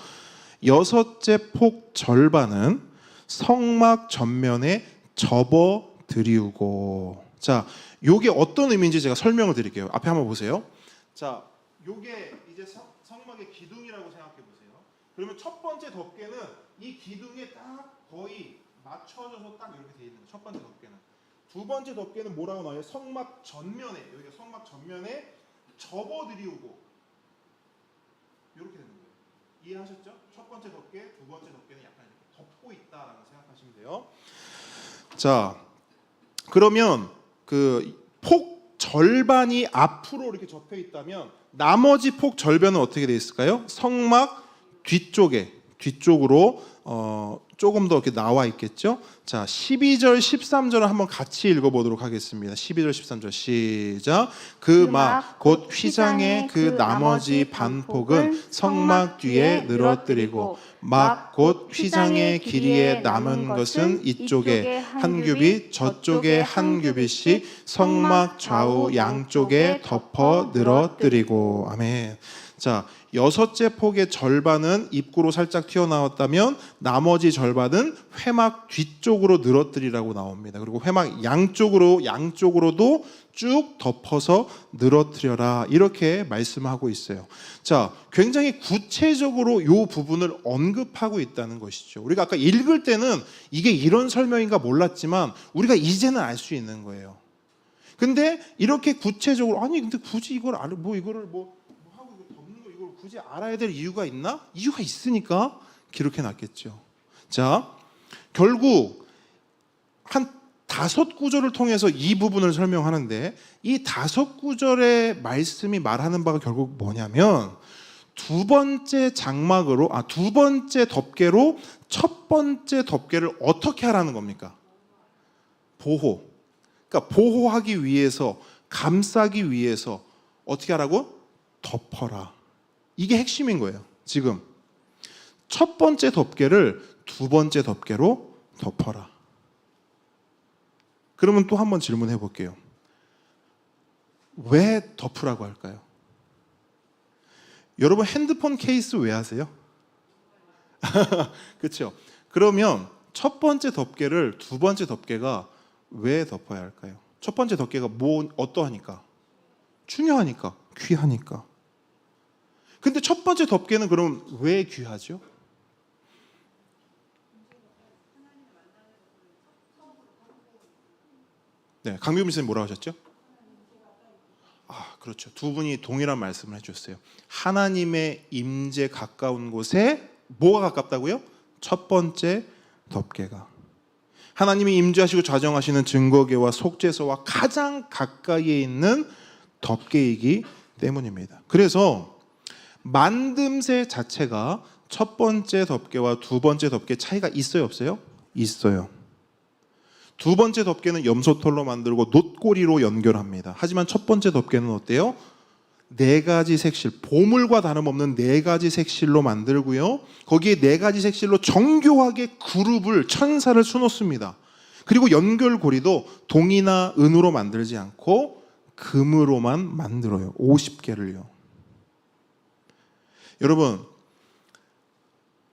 여섯째 폭 절반은 성막 전면에 접어 드리우고. 자, 요게 어떤 의미인지 제가 설명을 드릴게요. 앞에 한번 보세요. 자, 요게 이제 성막의 기둥이라고 생각해 보세요. 그러면 첫 번째 덮개는 이 기둥에 딱 거의 맞춰져서 딱 이렇게 돼 있는 거예요. 첫 번째 덮개는. 두 번째 덮개는 뭐라고 나와요? 성막 전면에, 여기가 성막 전면에 접어 드리우고. 이렇게 되는 거예요. 이해하셨죠? 첫 번째 덮개, 두 번째 덮개는 약간 이렇게 덮고 있다라고 생각하시면 돼요. 자, 그러면 그 폭 절반이 앞으로 이렇게 접혀 있다면 나머지 폭 절반은 어떻게 돼 있을까요? 성막 뒤쪽으로 조금 더 이렇게 나와 있겠죠. 자, 12절, 13절을 한번 같이 읽어보도록 하겠습니다. 12절, 13절 시작. 그 막 곧 휘장의 그 나머지 반폭은 성막 뒤에 늘어뜨리고 막 곧 휘장의 길이에 남은 것은 이쪽에 한 규빗 저쪽에 한 규빗씩 성막 좌우 양쪽에 덮어 늘어뜨리고. 아멘. 자, 여섯째 폭의 절반은 입구로 살짝 튀어나왔다면 나머지 절반은 회막 뒤쪽으로 늘어뜨리라고 나옵니다. 그리고 회막 양쪽으로도 쭉 덮어서 늘어뜨려라 이렇게 말씀하고 있어요. 자, 굉장히 구체적으로 이 부분을 언급하고 있다는 것이죠. 우리가 아까 읽을 때는 이게 이런 설명인가 몰랐지만 우리가 이제는 알 수 있는 거예요. 근데 이렇게 구체적으로 아니 근데 굳이 이걸 굳이 알아야 될 이유가 있나? 이유가 있으니까 기록해 놨겠죠. 자, 결국 한 5구절을 통해서 이 부분을 설명하는데 이 5구절의 말씀이 말하는 바가 결국 뭐냐면 두 번째 덮개로 첫 번째 덮개를 어떻게 하라는 겁니까? 보호. 그러니까 보호하기 위해서, 감싸기 위해서 어떻게 하라고? 덮어라. 이게 핵심인 거예요. 지금 첫 번째 덮개를 두 번째 덮개로 덮어라. 그러면 또 한번 질문해 볼게요. 왜 덮으라고 할까요? 여러분 핸드폰 케이스 왜 하세요? 그렇죠? 그러면 첫 번째 덮개를 두 번째 덮개가 왜 덮어야 할까요? 첫 번째 덮개가 어떠하니까? 중요하니까, 귀하니까. 근데 첫 번째 덮개는 그럼 왜 귀하죠? 네, 강규민 선생님 뭐라고 하셨죠? 그렇죠. 두 분이 동일한 말씀을 해주셨어요. 하나님의 임재 가까운 곳에 뭐가 가깝다고요? 첫 번째 덮개가. 하나님이 임재하시고 좌정하시는 증거궤와 속죄소와 가장 가까이에 있는 덮개이기 때문입니다. 그래서 만듦새 자체가 첫 번째 덮개와 두 번째 덮개 차이가 있어요, 없어요? 있어요. 두 번째 덮개는 염소털로 만들고 놋고리로 연결합니다. 하지만 첫 번째 덮개는 어때요? 4가지 색실, 보물과 다름없는 4가지 색실로 만들고요. 거기에 4가지 색실로 정교하게 그룹을, 천사를 수놓습니다. 그리고 연결고리도 동이나 은으로 만들지 않고 금으로만 만들어요. 50개를요. 여러분,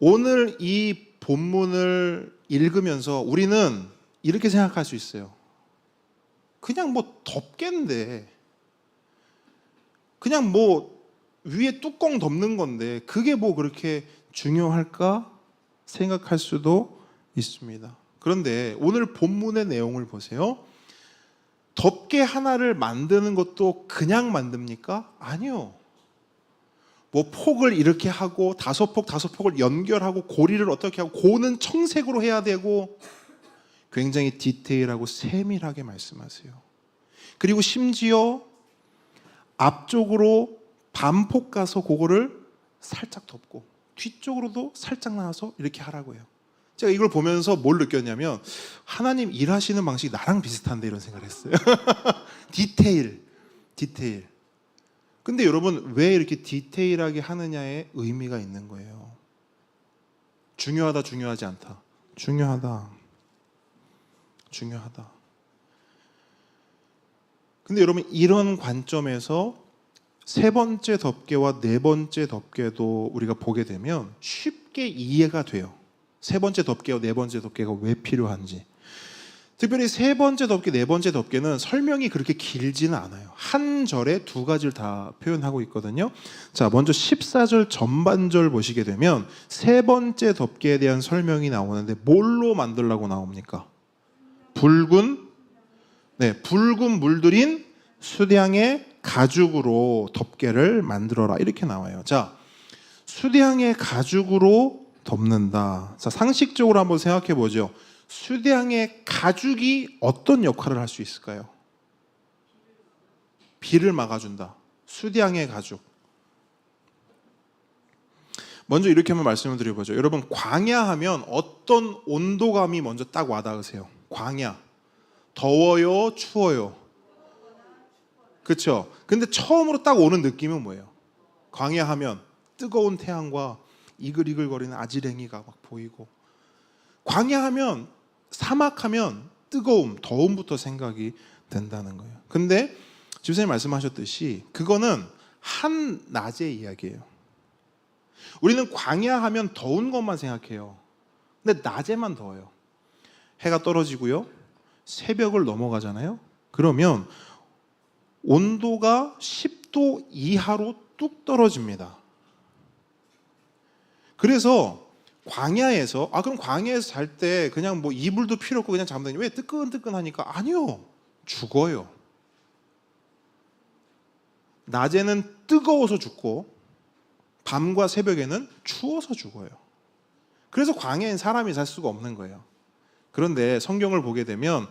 오늘 이 본문을 읽으면서 우리는 이렇게 생각할 수 있어요. 그냥 덮개인데, 그냥 위에 뚜껑 덮는 건데 그게 그렇게 중요할까 생각할 수도 있습니다. 그런데 오늘 본문의 내용을 보세요. 덮개 하나를 만드는 것도 그냥 만듭니까? 아니요. 폭을 이렇게 하고 5폭을 연결하고 고리를 어떻게 하고 고는 청색으로 해야 되고 굉장히 디테일하고 세밀하게 말씀하세요. 그리고 심지어 앞쪽으로 반폭 가서 그거를 살짝 덮고 뒤쪽으로도 살짝 나와서 이렇게 하라고 해요. 제가 이걸 보면서 뭘 느꼈냐면 하나님 일하시는 방식이 나랑 비슷한데 이런 생각을 했어요. 디테일. 근데 여러분 왜 이렇게 디테일하게 하느냐에 의미가 있는 거예요. 중요하다, 중요하지 않다. 중요하다. 근데 여러분 이런 관점에서 세 번째 덮개와 네 번째 덮개도 우리가 보게 되면 쉽게 이해가 돼요. 세 번째 덮개와 네 번째 덮개가 왜 필요한지. 특별히 세 번째 덮개, 네 번째 덮개는 설명이 그렇게 길지는 않아요. 한 절에 2가지를 다 표현하고 있거든요. 자, 먼저 14절 전반절 보시게 되면 세 번째 덮개에 대한 설명이 나오는데 뭘로 만들라고 나옵니까? 붉은 물들인 수량의 가죽으로 덮개를 만들어라 이렇게 나와요. 자, 수량의 가죽으로 덮는다. 자, 상식적으로 한번 생각해 보죠. 수량의 가죽이 어떤 역할을 할 수 있을까요? 비를 막아준다. 수량의 가죽. 먼저 이렇게 한번 말씀을 드려보죠. 여러분, 광야하면 어떤 온도감이 먼저 딱 와닿으세요? 광야. 더워요? 추워요? 그렇죠? 근데 처음으로 딱 오는 느낌은 뭐예요? 광야하면 뜨거운 태양과 이글이글거리는 아지랭이가 막 보이고, 광야하면, 사막하면 뜨거움, 더움부터 생각이 된다는 거예요. 근데 집사님 말씀하셨듯이 그거는 한 낮의 이야기예요. 우리는 광야하면 더운 것만 생각해요. 근데 낮에만 더워요. 해가 떨어지고요, 새벽을 넘어가잖아요. 그러면 온도가 10도 이하로 뚝 떨어집니다. 그래서 광야에서, 그럼 광야에서 잘 때 그냥 뭐 이불도 필요 없고 그냥 자면 되냐? 왜? 뜨끈뜨끈하니까. 아니요, 죽어요. 낮에는 뜨거워서 죽고 밤과 새벽에는 추워서 죽어요. 그래서 광야엔 사람이 살 수가 없는 거예요. 그런데 성경을 보게 되면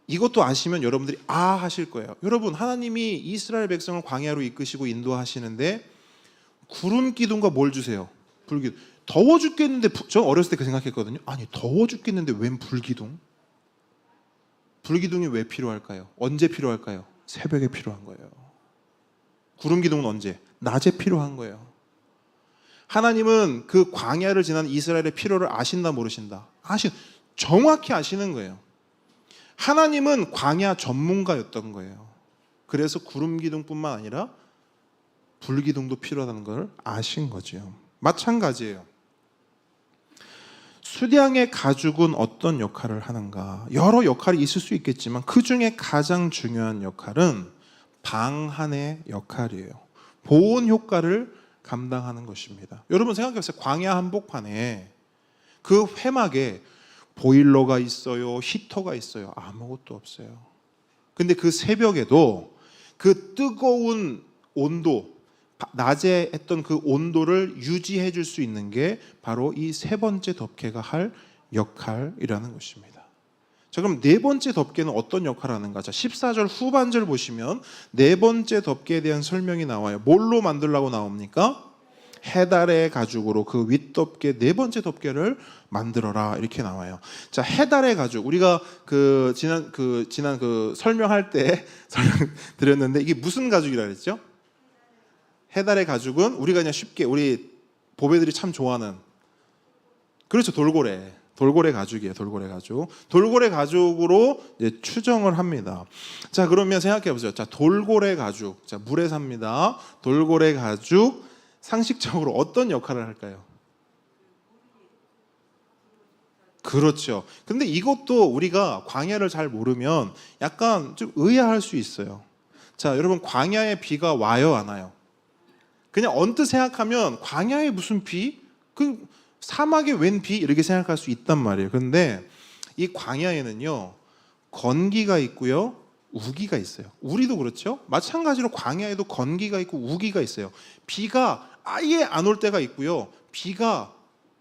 이것도 아시면 여러분들이 하실 거예요. 여러분, 하나님이 이스라엘 백성을 광야로 이끄시고 인도하시는데 구름 기둥과 뭘 주세요? 불기둥. 더워 죽겠는데, 저 어렸을 때 그 생각했거든요. 아니, 더워 죽겠는데 웬 불기둥? 불기둥이 왜 필요할까요? 언제 필요할까요? 새벽에 필요한 거예요. 구름 기둥은 언제? 낮에 필요한 거예요. 하나님은 그 광야를 지난 이스라엘의 필요를 아신다 모르신다? 정확히 아시는 거예요. 하나님은 광야 전문가였던 거예요. 그래서 구름 기둥뿐만 아니라 불기둥도 필요하다는 걸 아신 거죠. 마찬가지예요. 수량의 가죽은 어떤 역할을 하는가? 여러 역할이 있을 수 있겠지만 그 중에 가장 중요한 역할은 방한의 역할이에요. 보온 효과를 감당하는 것입니다. 여러분 생각해보세요. 광야 한복판에 그 회막에 보일러가 있어요, 히터가 있어요. 아무것도 없어요. 근데 그 새벽에도 그 뜨거운 온도, 낮에 했던 그 온도를 유지해 줄 수 있는 게 바로 이 세 번째 덮개가 할 역할이라는 것입니다. 자, 그럼 네 번째 덮개는 어떤 역할을 하는가? 자, 14절 후반절 보시면 네 번째 덮개에 대한 설명이 나와요. 뭘로 만들라고 나옵니까? 해달의 가죽으로 그 윗덮개, 네 번째 덮개를 만들어라, 이렇게 나와요. 자, 해달의 가죽, 우리가 지난 설명할 때 설명드렸는데 이게 무슨 가죽이라 그랬죠? 해달의 가죽은 우리가 그냥 쉽게, 우리 보배들이 참 좋아하는, 그렇죠, 돌고래 가죽이에요. 돌고래 가죽. 돌고래 가죽으로 이제 추정을 합니다. 자, 그러면 생각해 보세요. 자, 돌고래 가죽. 자, 물에 삽니다. 돌고래 가죽 상식적으로 어떤 역할을 할까요? 그렇죠. 근데 이것도 우리가 광야를 잘 모르면 약간 좀 의아할 수 있어요. 자, 여러분, 광야에 비가 와요, 안 와요? 그냥 언뜻 생각하면 광야에 무슨 비? 그 사막에 웬 비? 이렇게 생각할 수 있단 말이에요. 그런데 이 광야에는요, 건기가 있고요, 우기가 있어요. 우리도 그렇죠? 마찬가지로 광야에도 건기가 있고 우기가 있어요. 비가 아예 안 올 때가 있고요, 비가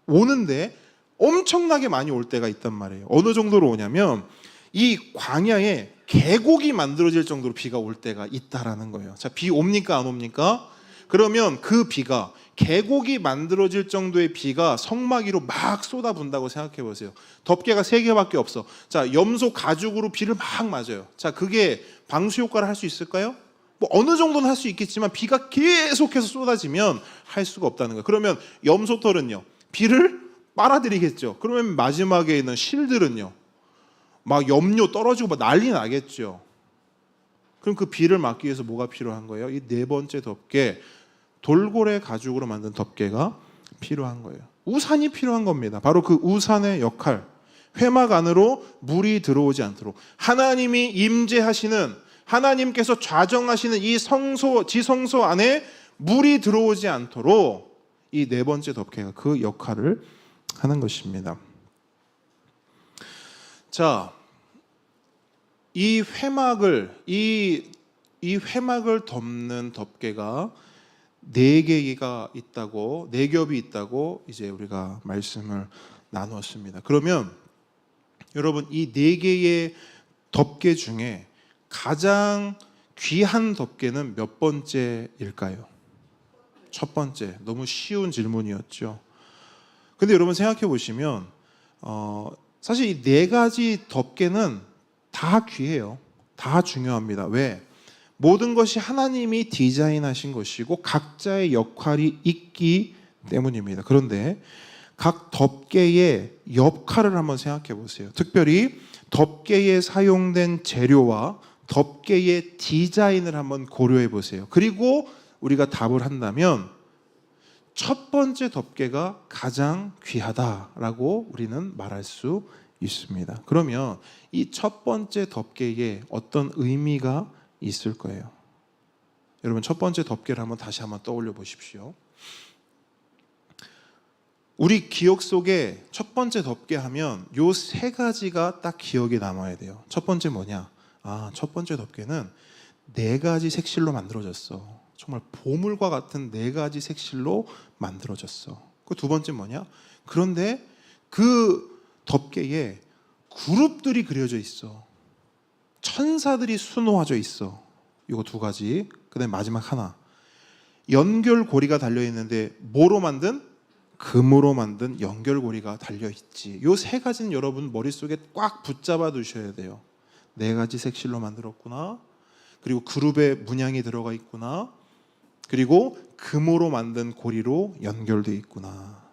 오는데 엄청나게 많이 올 때가 있단 말이에요. 어느 정도로 오냐면 이 광야에 계곡이 만들어질 정도로 비가 올 때가 있다라는 거예요. 자, 비 옵니까 안 옵니까? 그러면 그 비가, 계곡이 만들어질 정도의 비가 성막위로 막 쏟아분다고 생각해 보세요. 덮개가 3개밖에 없어. 자, 염소 가죽으로 비를 막 맞아요. 자, 그게 방수 효과를 할 수 있을까요? 뭐 어느 정도는 할 수 있겠지만 비가 계속해서 쏟아지면 할 수가 없다는 거예요. 그러면 염소털은요, 비를 빨아들이겠죠. 그러면 마지막에 있는 실들은요, 막 염료 떨어지고 막 난리 나겠죠. 그럼 그 비를 막기 위해서 뭐가 필요한 거예요? 이 네 번째 덮개, 돌고래 가죽으로 만든 덮개가 필요한 거예요. 우산이 필요한 겁니다. 바로 그 우산의 역할, 회막 안으로 물이 들어오지 않도록 하나님이 임재하시는, 하나님께서 좌정하시는 이 지성소 안에 물이 들어오지 않도록 이 네 번째 덮개가 그 역할을 하는 것입니다. 자, 이 회막을 덮는 덮개가 네 개가 있다고, 네 겹이 있다고 이제 우리가 말씀을 나누었습니다. 그러면 여러분, 이 네 개의 덮개 중에 가장 귀한 덮개는 몇 번째일까요? 첫 번째. 너무 쉬운 질문이었죠. 근데 여러분 생각해 보시면 사실 이 네 가지 덮개는 다 귀해요. 다 중요합니다. 왜? 모든 것이 하나님이 디자인하신 것이고 각자의 역할이 있기 때문입니다. 그런데 각 덮개의 역할을 한번 생각해 보세요. 특별히 덮개에 사용된 재료와 덮개의 디자인을 한번 고려해 보세요. 그리고 우리가 답을 한다면 첫 번째 덮개가 가장 귀하다라고 우리는 말할 수 있습니다. 그러면 이 첫 번째 덮개에 어떤 의미가 있을 거예요. 여러분, 첫 번째 덮개를 다시 한번 떠올려 보십시오. 우리 기억 속에 첫 번째 덮개 하면 요 세 가지가 딱 기억에 남아야 돼요. 첫 번째 뭐냐? 첫 번째 덮개는 네 가지 색실로 만들어졌어. 정말 보물과 같은 네 가지 색실로 만들어졌어. 그 두 번째 뭐냐? 그런데 그 덮개에 그룹들이 그려져 있어. 천사들이 수놓아져 있어. 이거 두 가지. 그다음에 마지막 하나. 연결고리가 달려 있는데 뭐로 만든? 금으로 만든 연결고리가 달려 있지. 요 세 가지는 여러분 머릿속에 꽉 붙잡아 두셔야 돼요. 네 가지 색실로 만들었구나. 그리고 그룹에 문양이 들어가 있구나. 그리고 금으로 만든 고리로 연결되어 있구나.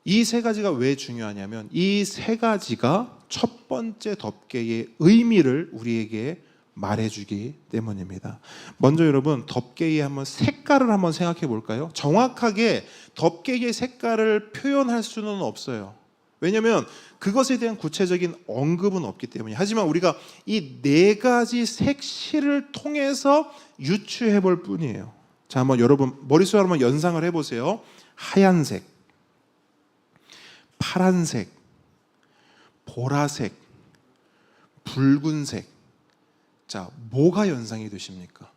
이 세 가지가 왜 중요하냐면 이 세 가지가 첫 번째 덮개의 의미를 우리에게 말해주기 때문입니다. 먼저 여러분, 덮개의 색깔을 한번 생각해 볼까요? 정확하게 덮개의 색깔을 표현할 수는 없어요. 왜냐하면 그것에 대한 구체적인 언급은 없기 때문에. 하지만 우리가 이 네 가지 색실을 통해서 유추해 볼 뿐이에요. 자, 한번 여러분 머릿속으로 한번 연상을 해보세요. 하얀색, 파란색, 보라색, 붉은색. 자, 뭐가 연상이 되십니까?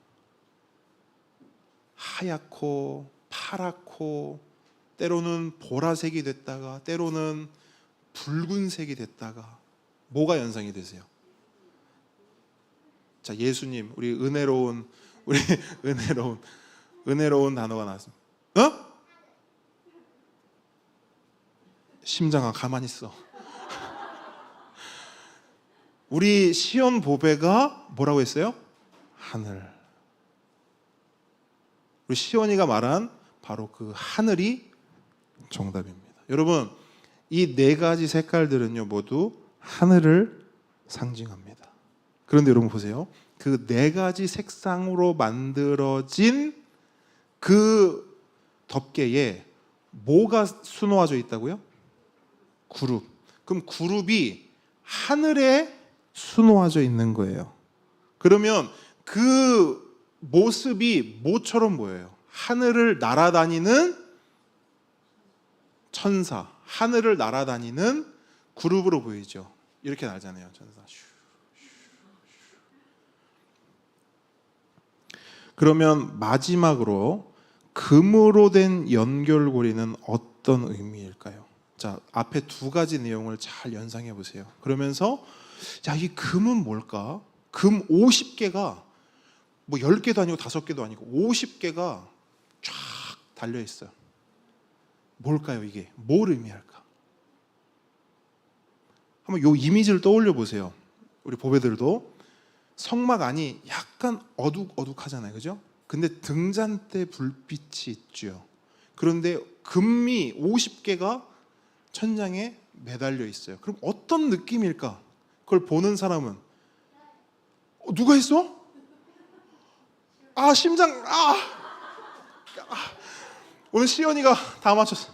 하얗고 파랗고 때로는 보라색이 됐다가 때로는 붉은색이 됐다가 뭐가 연상이 되세요? 자, 예수님, 우리 은혜로운 단어가 나왔습니다. 심장아, 가만히 있어. 우리 시온 보배가 뭐라고 했어요? 하늘. 우리 시온이가 말한 바로 그 하늘이 정답입니다. 여러분, 이 네 가지 색깔들은요 모두 하늘을 상징합니다. 그런데 여러분 보세요. 그 네 가지 색상으로 만들어진 그 덮개에 뭐가 수놓아져 있다고요? 그룹. 그럼 그룹이 하늘에 수놓아져 있는 거예요. 그러면 그 모습이 뭐처럼 보여요? 하늘을 날아다니는 천사, 하늘을 날아다니는 그룹으로 보이죠. 이렇게 날잖아요, 천사. 그러면 마지막으로 금으로 된 연결고리는 어떤 의미일까요? 자, 앞에 두 가지 내용을 잘 연상해 보세요. 그러면서 자, 이 금은 뭘까? 금 50개가 뭐 10개도 아니고 5개도 아니고 50개가 쫙 달려 있어요. 뭘까요, 이게? 뭘 의미할까? 한번 요 이미지를 떠올려 보세요. 우리 보배들도 성막 안이 약간 어둑어둑하잖아요, 그죠? 근데 등잔대 불빛이 있죠. 그런데 금이 50개가 천장에 매달려 있어요. 그럼 어떤 느낌일까? 그걸 보는 사람은 누가 했어? 심장 오늘 시연이가 다 맞췄어.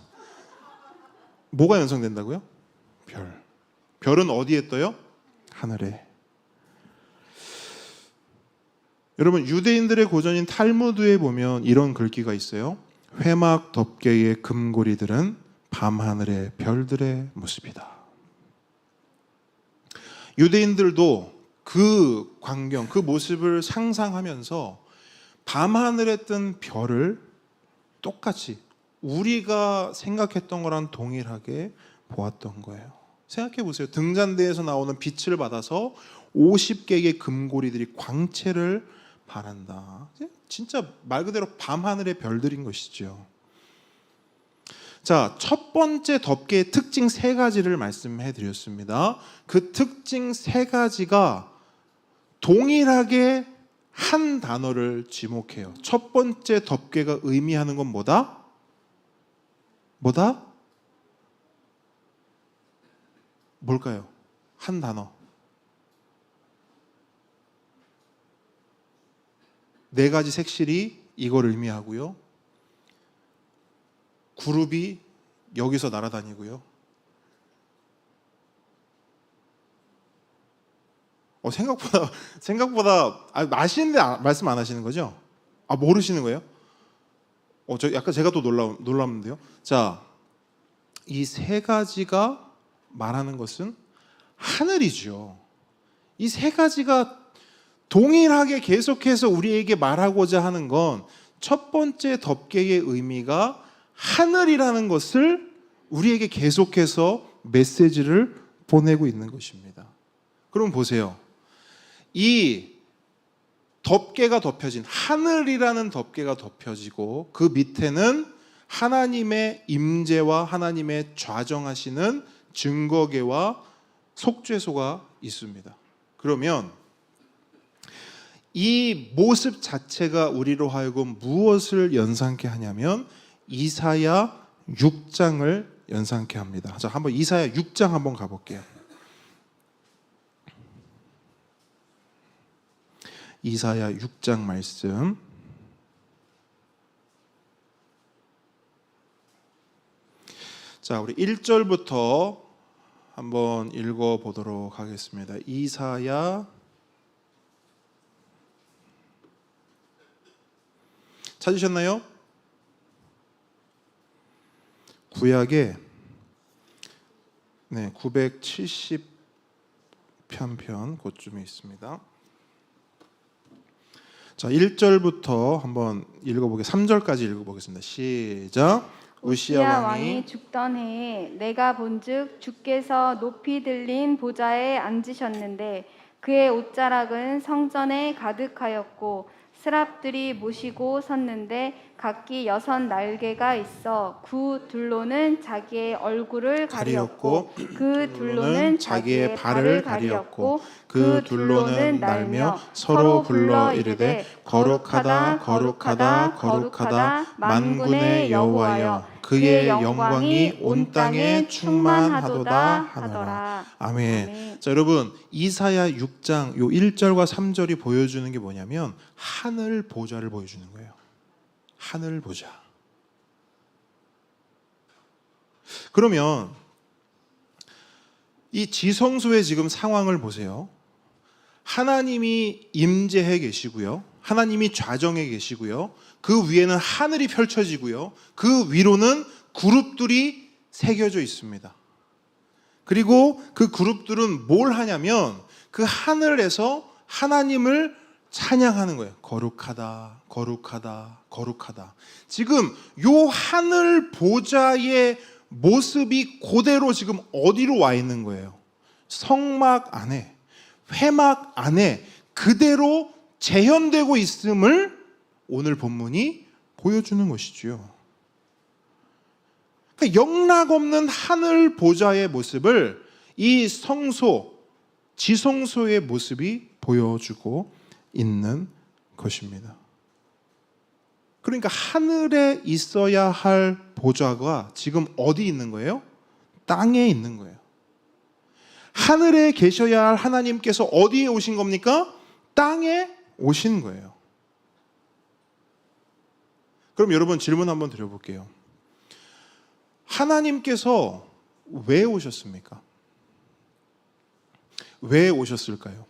뭐가 연상된다고요? 별. 별은 어디에 떠요? 하늘에. 여러분, 유대인들의 고전인 탈무드에 보면 이런 글귀가 있어요. 회막 덮개의 금고리들은 밤하늘의 별들의 모습이다. 유대인들도 그 광경, 그 모습을 상상하면서 밤하늘에 뜬 별을 똑같이 우리가 생각했던 거랑 동일하게 보았던 거예요. 생각해 보세요. 등잔대에서 나오는 빛을 받아서 50개의 금고리들이 광채를 발한다. 진짜 말 그대로 밤하늘의 별들인 것이죠. 자, 첫 번째 덮개의 특징 3가지를 말씀해 드렸습니다. 그 특징 3가지가 동일하게 한 단어를 지목해요. 첫 번째 덮개가 의미하는 건 뭐다? 뭐다? 뭘까요? 한 단어. 4가지 색실이 이걸 의미하고요. 그룹이 여기서 날아다니고요. 생각보다 아시는데 말씀 안 하시는 거죠? 모르시는 거예요? 약간 제가 또 놀랐는데요. 자, 이 3가지가 말하는 것은 하늘이죠. 이 3가지가 동일하게 계속해서 우리에게 말하고자 하는 건 첫 번째 덮개의 의미가 하늘이라는 것을 우리에게 계속해서 메시지를 보내고 있는 것입니다. 그럼 보세요. 이 덮개가 덮여진 하늘이라는 덮개가 덮여지고 그 밑에는 하나님의 임재와 하나님의 좌정하시는 증거계와 속죄소가 있습니다. 그러면 이 모습 자체가 우리로 하여금 무엇을 연상케 하냐면 이사야 6장을 연상케 합니다. 자, 한번 이사야 6장 한번 가볼게요. 이사야 6장 말씀. 자, 우리 1절부터 한번 읽어 보도록 하겠습니다. 이사야 찾으셨나요? 구약에 970편 그쯤에 있습니다. 자, 1절부터 한번 읽어보겠습니다. 3절까지 읽어보겠습니다. 시작. 우시야 왕이 죽던 해에 내가 본즉 주께서 높이 들린 보좌에 앉으셨는데 그의 옷자락은 성전에 가득하였고 스랍들이 모시고 섰는데 각기 6 날개가 있어 그 둘로는 자기의 얼굴을 가리었고 그 둘로는 자기의 발을 가리었고 그 둘로는 날며 서로 불러 이르되 거룩하다 거룩하다 거룩하다 만군의 여호와여 그의 영광이 온 땅에 충만하도다 하더라. 아멘. 자, 여러분 이사야 6장 요 1절과 3절이 보여주는 게 뭐냐면 하늘 보좌를 보여주는 거예요. 하늘 보좌. 그러면 이 지성소의 지금 상황을 보세요. 하나님이 임재해 계시고요. 하나님이 좌정해 계시고요. 그 위에는 하늘이 펼쳐지고요. 그 위로는 그룹들이 새겨져 있습니다. 그리고 그 그룹들은 뭘 하냐면 그 하늘에서 하나님을 찬양하는 거예요. 거룩하다, 거룩하다, 거룩하다. 지금 요 하늘 보좌의 모습이 그대로 지금 어디로 와 있는 거예요? 성막 안에, 회막 안에 그대로 재현되고 있음을 오늘 본문이 보여주는 것이죠. 그러니까 영락없는 하늘 보좌의 모습을 이 성소, 지성소의 모습이 보여주고 있는 것입니다. 그러니까 하늘에 있어야 할 보좌가 지금 어디 있는 거예요? 땅에 있는 거예요. 하늘에 계셔야 할 하나님께서 어디에 오신 겁니까? 땅에 오신 거예요. 그럼 여러분 질문 한번 드려볼게요. 하나님께서 왜 오셨습니까? 왜 오셨을까요?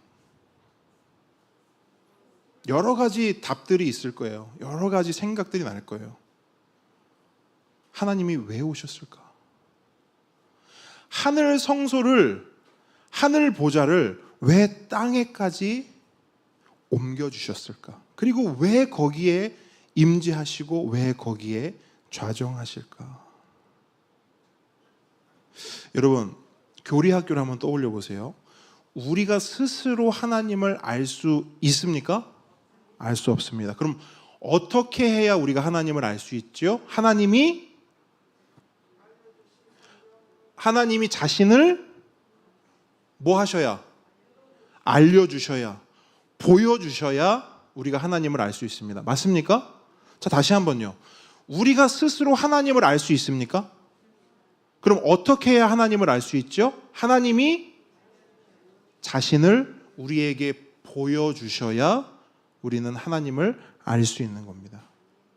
여러 가지 답들이 있을 거예요. 여러 가지 생각들이 날 거예요. 하나님이 왜 오셨을까? 하늘 성소를, 하늘 보좌를 왜 땅에까지 옮겨주셨을까? 그리고 왜 거기에 임재하시고 왜 거기에 좌정하실까? 여러분, 교리학교를 한번 떠올려 보세요. 우리가 스스로 하나님을 알 수 있습니까? 알 수 없습니다. 그럼 어떻게 해야 우리가 하나님을 알 수 있죠? 하나님이 자신을 뭐 하셔야? 알려주셔야, 보여주셔야 우리가 하나님을 알 수 있습니다. 맞습니까? 자, 다시 한번요. 우리가 스스로 하나님을 알 수 있습니까? 그럼 어떻게 해야 하나님을 알 수 있죠? 하나님이 자신을 우리에게 보여주셔야 우리는 하나님을 알 수 있는 겁니다.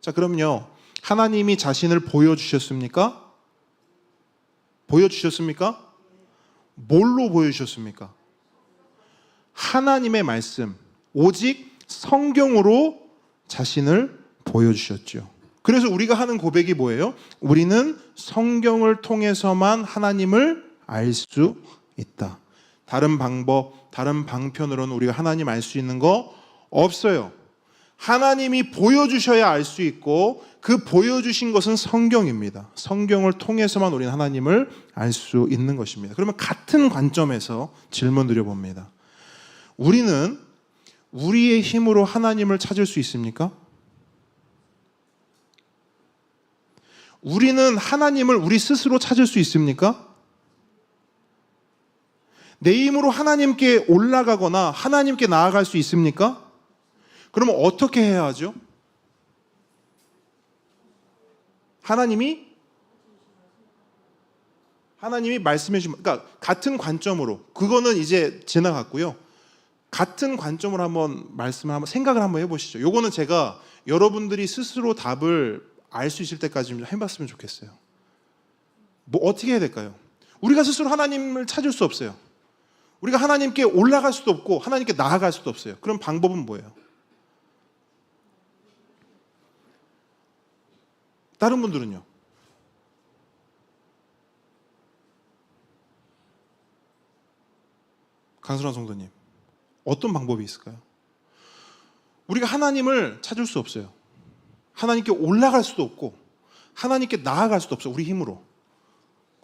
자, 그럼요. 하나님이 자신을 보여주셨습니까? 보여주셨습니까? 뭘로 보여주셨습니까? 하나님의 말씀, 오직 성경으로 자신을 보여주셨죠. 그래서 우리가 하는 고백이 뭐예요? 우리는 성경을 통해서만 하나님을 알 수 있다. 다른 방법, 다른 방편으로는 우리가 하나님 알 수 있는 거 없어요. 하나님이 보여주셔야 알 수 있고 그 보여주신 것은 성경입니다. 성경을 통해서만 우리는 하나님을 알 수 있는 것입니다. 그러면 같은 관점에서 질문 드려봅니다. 우리는 우리의 힘으로 하나님을 찾을 수 있습니까? 우리는 하나님을 우리 스스로 찾을 수 있습니까? 내 힘으로 하나님께 올라가거나 하나님께 나아갈 수 있습니까? 그러면 어떻게 해야 하죠? 하나님이 말씀해 주시면, 그러니까 같은 관점으로, 그거는 이제 지나갔고요. 같은 관점으로 한번 생각을 한번 해보시죠. 요거는 제가 여러분들이 스스로 답을 알 수 있을 때까지 좀 해봤으면 좋겠어요. 뭐 어떻게 해야 될까요? 우리가 스스로 하나님을 찾을 수 없어요. 우리가 하나님께 올라갈 수도 없고 하나님께 나아갈 수도 없어요. 그럼 방법은 뭐예요? 다른 분들은요? 강선환 성도님, 어떤 방법이 있을까요? 우리가 하나님을 찾을 수 없어요. 하나님께 올라갈 수도 없고 하나님께 나아갈 수도 없어요. 우리 힘으로.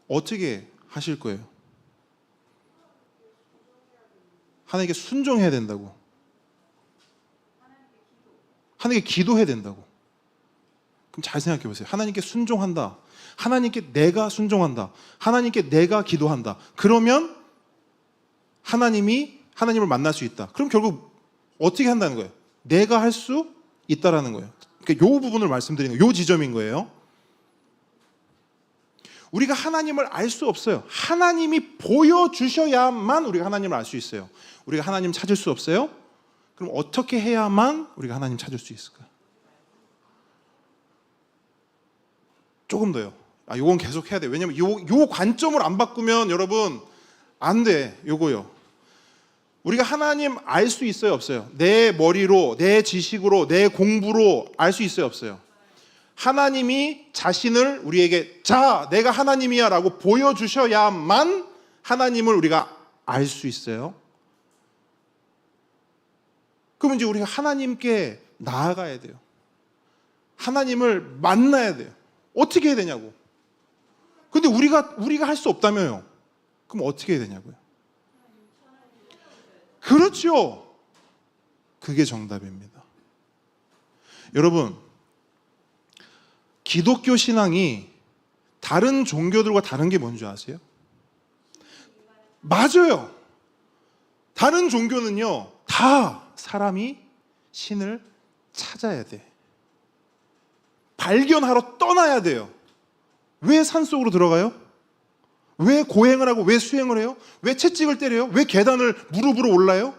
어떻게 하실 거예요? 하나님께 순종해야 된다고. 하나님께 기도해야 된다고. 그럼 잘 생각해 보세요. 하나님께 순종한다. 하나님께 내가 순종한다. 하나님께 내가 기도한다. 그러면 하나님을 만날 수 있다. 그럼 결국 어떻게 한다는 거예요? 내가 할 수 있다라는 거예요. 그러니까 이 부분을 말씀드리는 거예요. 이 지점인 거예요. 우리가 하나님을 알 수 없어요. 하나님이 보여주셔야만 우리가 하나님을 알 수 있어요. 우리가 하나님 찾을 수 없어요? 그럼 어떻게 해야만 우리가 하나님 찾을 수 있을까요? 조금 더요. 요건 계속 해야 돼요. 왜냐면 요 관점을 안 바꾸면 여러분 안 돼. 요거요. 우리가 하나님 알 수 있어요, 없어요? 내 머리로, 내 지식으로, 내 공부로 알 수 있어요, 없어요? 하나님이 자신을 우리에게 자, 내가 하나님이야 라고 보여주셔야만 하나님을 우리가 알 수 있어요. 그럼 이제 우리가 하나님께 나아가야 돼요. 하나님을 만나야 돼요. 어떻게 해야 되냐고. 근데 우리가 할 수 없다며요. 그럼 어떻게 해야 되냐고요. 그렇죠. 그게 정답입니다. 여러분, 기독교 신앙이 다른 종교들과 다른 게 뭔지 아세요? 맞아요. 다른 종교는요, 다 사람이 신을 찾아야 돼. 발견하러 떠나야 돼요. 왜 산속으로 들어가요? 왜 고행을 하고 왜 수행을 해요? 왜 채찍을 때려요? 왜 계단을 무릎으로 올라요?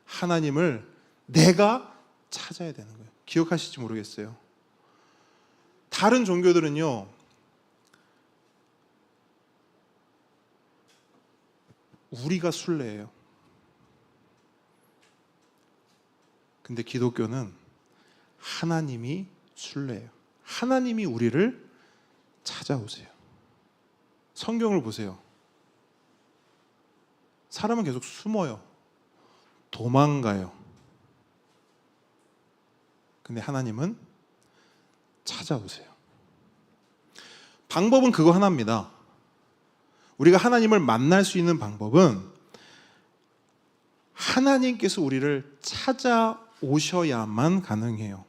하나님을 내가 찾아야 되는 거예요. 기억하실지 모르겠어요. 다른 종교들은요, 우리가 순례예요. 근데 기독교는 하나님이 순례예요. 하나님이 우리를 찾아오세요. 성경을 보세요. 사람은 계속 숨어요. 도망가요. 근데 하나님은 찾아오세요. 방법은 그거 하나입니다. 우리가 하나님을 만날 수 있는 방법은 하나님께서 우리를 찾아오셔야만 가능해요.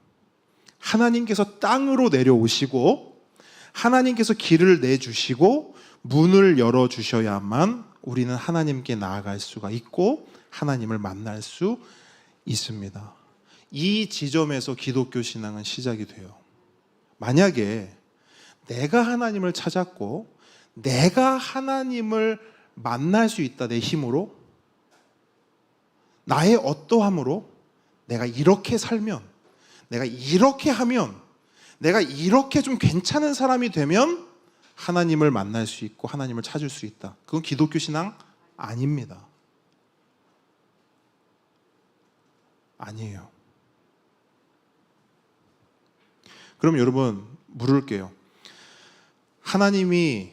하나님께서 땅으로 내려오시고 하나님께서 길을 내주시고 문을 열어주셔야만 우리는 하나님께 나아갈 수가 있고 하나님을 만날 수 있습니다. 이 지점에서 기독교 신앙은 시작이 돼요. 만약에 내가 하나님을 찾았고 내가 하나님을 만날 수 있다, 내 힘으로, 나의 어떠함으로, 내가 이렇게 살면, 내가 이렇게 하면, 내가 이렇게 좀 괜찮은 사람이 되면 하나님을 만날 수 있고 하나님을 찾을 수 있다. 그건 기독교 신앙 아닙니다. 아니에요. 그럼 여러분 물을게요. 하나님이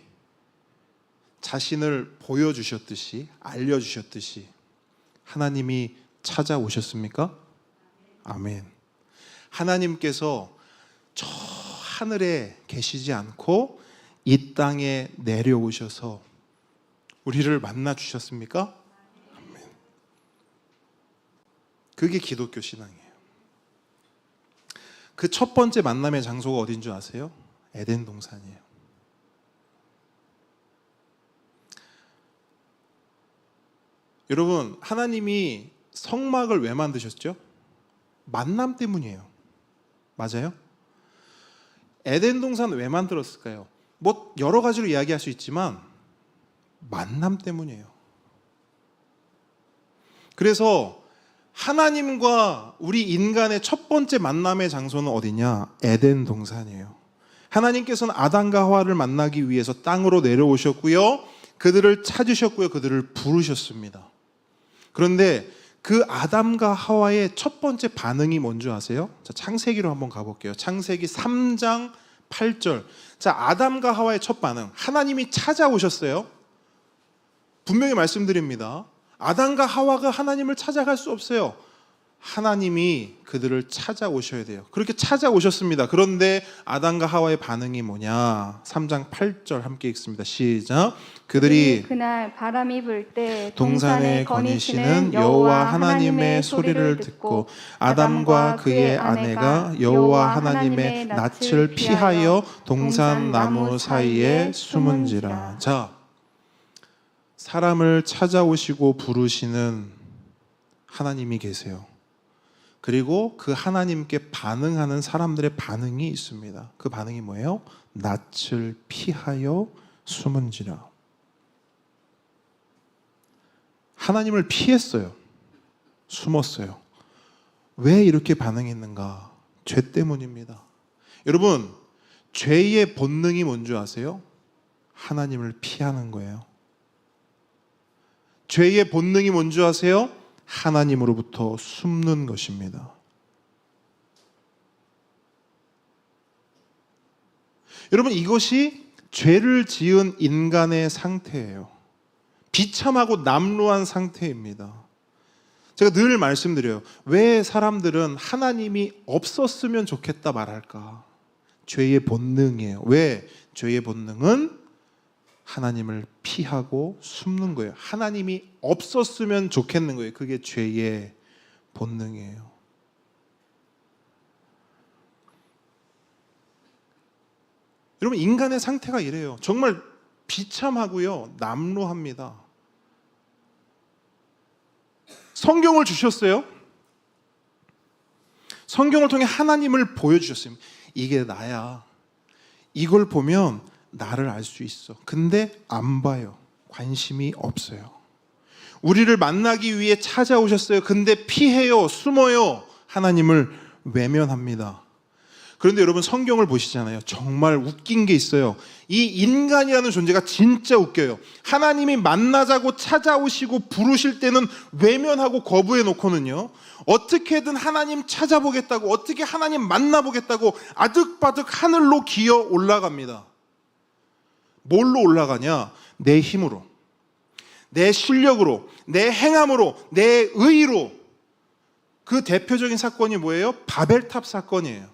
자신을 보여주셨듯이, 알려주셨듯이 하나님이 찾아오셨습니까? 아멘. 하나님께서 저 하늘에 계시지 않고 이 땅에 내려오셔서 우리를 만나 주셨습니까? 아멘. 그게 기독교 신앙이에요. 그 첫 번째 만남의 장소가 어딘 줄 아세요? 에덴 동산이에요. 여러분, 하나님이 성막을 왜 만드셨죠? 만남 때문이에요. 맞아요? 에덴 동산 왜 만들었을까요? 뭐 여러 가지로 이야기할 수 있지만 만남 때문이에요. 그래서 하나님과 우리 인간의 첫 번째 만남의 장소는 어디냐? 에덴 동산이에요. 하나님께서는 아담과 하와를 만나기 위해서 땅으로 내려오셨고요. 그들을 찾으셨고요. 그들을 부르셨습니다. 그런데 그 아담과 하와의 첫 번째 반응이 뭔지 아세요? 자, 창세기로 한번 가볼게요. 창세기 3장 8절. 자, 아담과 하와의 첫 반응. 하나님이 찾아오셨어요. 분명히 말씀드립니다. 아담과 하와가 하나님을 찾아갈 수 없어요. 하나님이 그들을 찾아오셔야 돼요. 그렇게 찾아오셨습니다. 그런데 아담과 하와의 반응이 뭐냐? 3장 8절 함께 읽습니다. 시작. 그들이 그날 바람이 불 때 동산에 거니시는 여호와 하나님의 소리를 듣고 아담과 그의 아내가 여호와 하나님의 낯을 피하여 동산 나무 사이에 숨은지라. 자, 사람을 찾아오시고 부르시는 하나님이 계세요. 그리고 그 하나님께 반응하는 사람들의 반응이 있습니다. 그 반응이 뭐예요? 낯을 피하여 숨은지라. 하나님을 피했어요. 숨었어요. 왜 이렇게 반응했는가? 죄 때문입니다. 여러분, 죄의 본능이 뭔지 아세요? 하나님을 피하는 거예요. 죄의 본능이 뭔지 아세요? 하나님으로부터 숨는 것입니다. 여러분, 이것이 죄를 지은 인간의 상태예요. 비참하고 남루한 상태입니다. 제가 늘 말씀드려요. 왜 사람들은 하나님이 없었으면 좋겠다 말할까? 죄의 본능이에요. 왜? 죄의 본능은 하나님을 피하고 숨는 거예요. 하나님이 없었으면 좋겠는 거예요. 그게 죄의 본능이에요. 여러분, 인간의 상태가 이래요. 정말 비참하고요, 남루합니다. 성경을 주셨어요. 성경을 통해 하나님을 보여주셨어요. 이게 나야. 이걸 보면 나를 알 수 있어. 근데 안 봐요. 관심이 없어요. 우리를 만나기 위해 찾아오셨어요. 근데 피해요. 숨어요. 하나님을 외면합니다. 그런데 여러분, 성경을 보시잖아요. 정말 웃긴 게 있어요. 이 인간이라는 존재가 진짜 웃겨요. 하나님이 만나자고 찾아오시고 부르실 때는 외면하고 거부해 놓고는요, 어떻게든 하나님 찾아보겠다고, 어떻게 하나님 만나보겠다고 아득바득 하늘로 기어 올라갑니다. 뭘로 올라가냐? 내 힘으로, 내 실력으로, 내 행함으로, 내 의로. 그 대표적인 사건이 뭐예요? 바벨탑 사건이에요.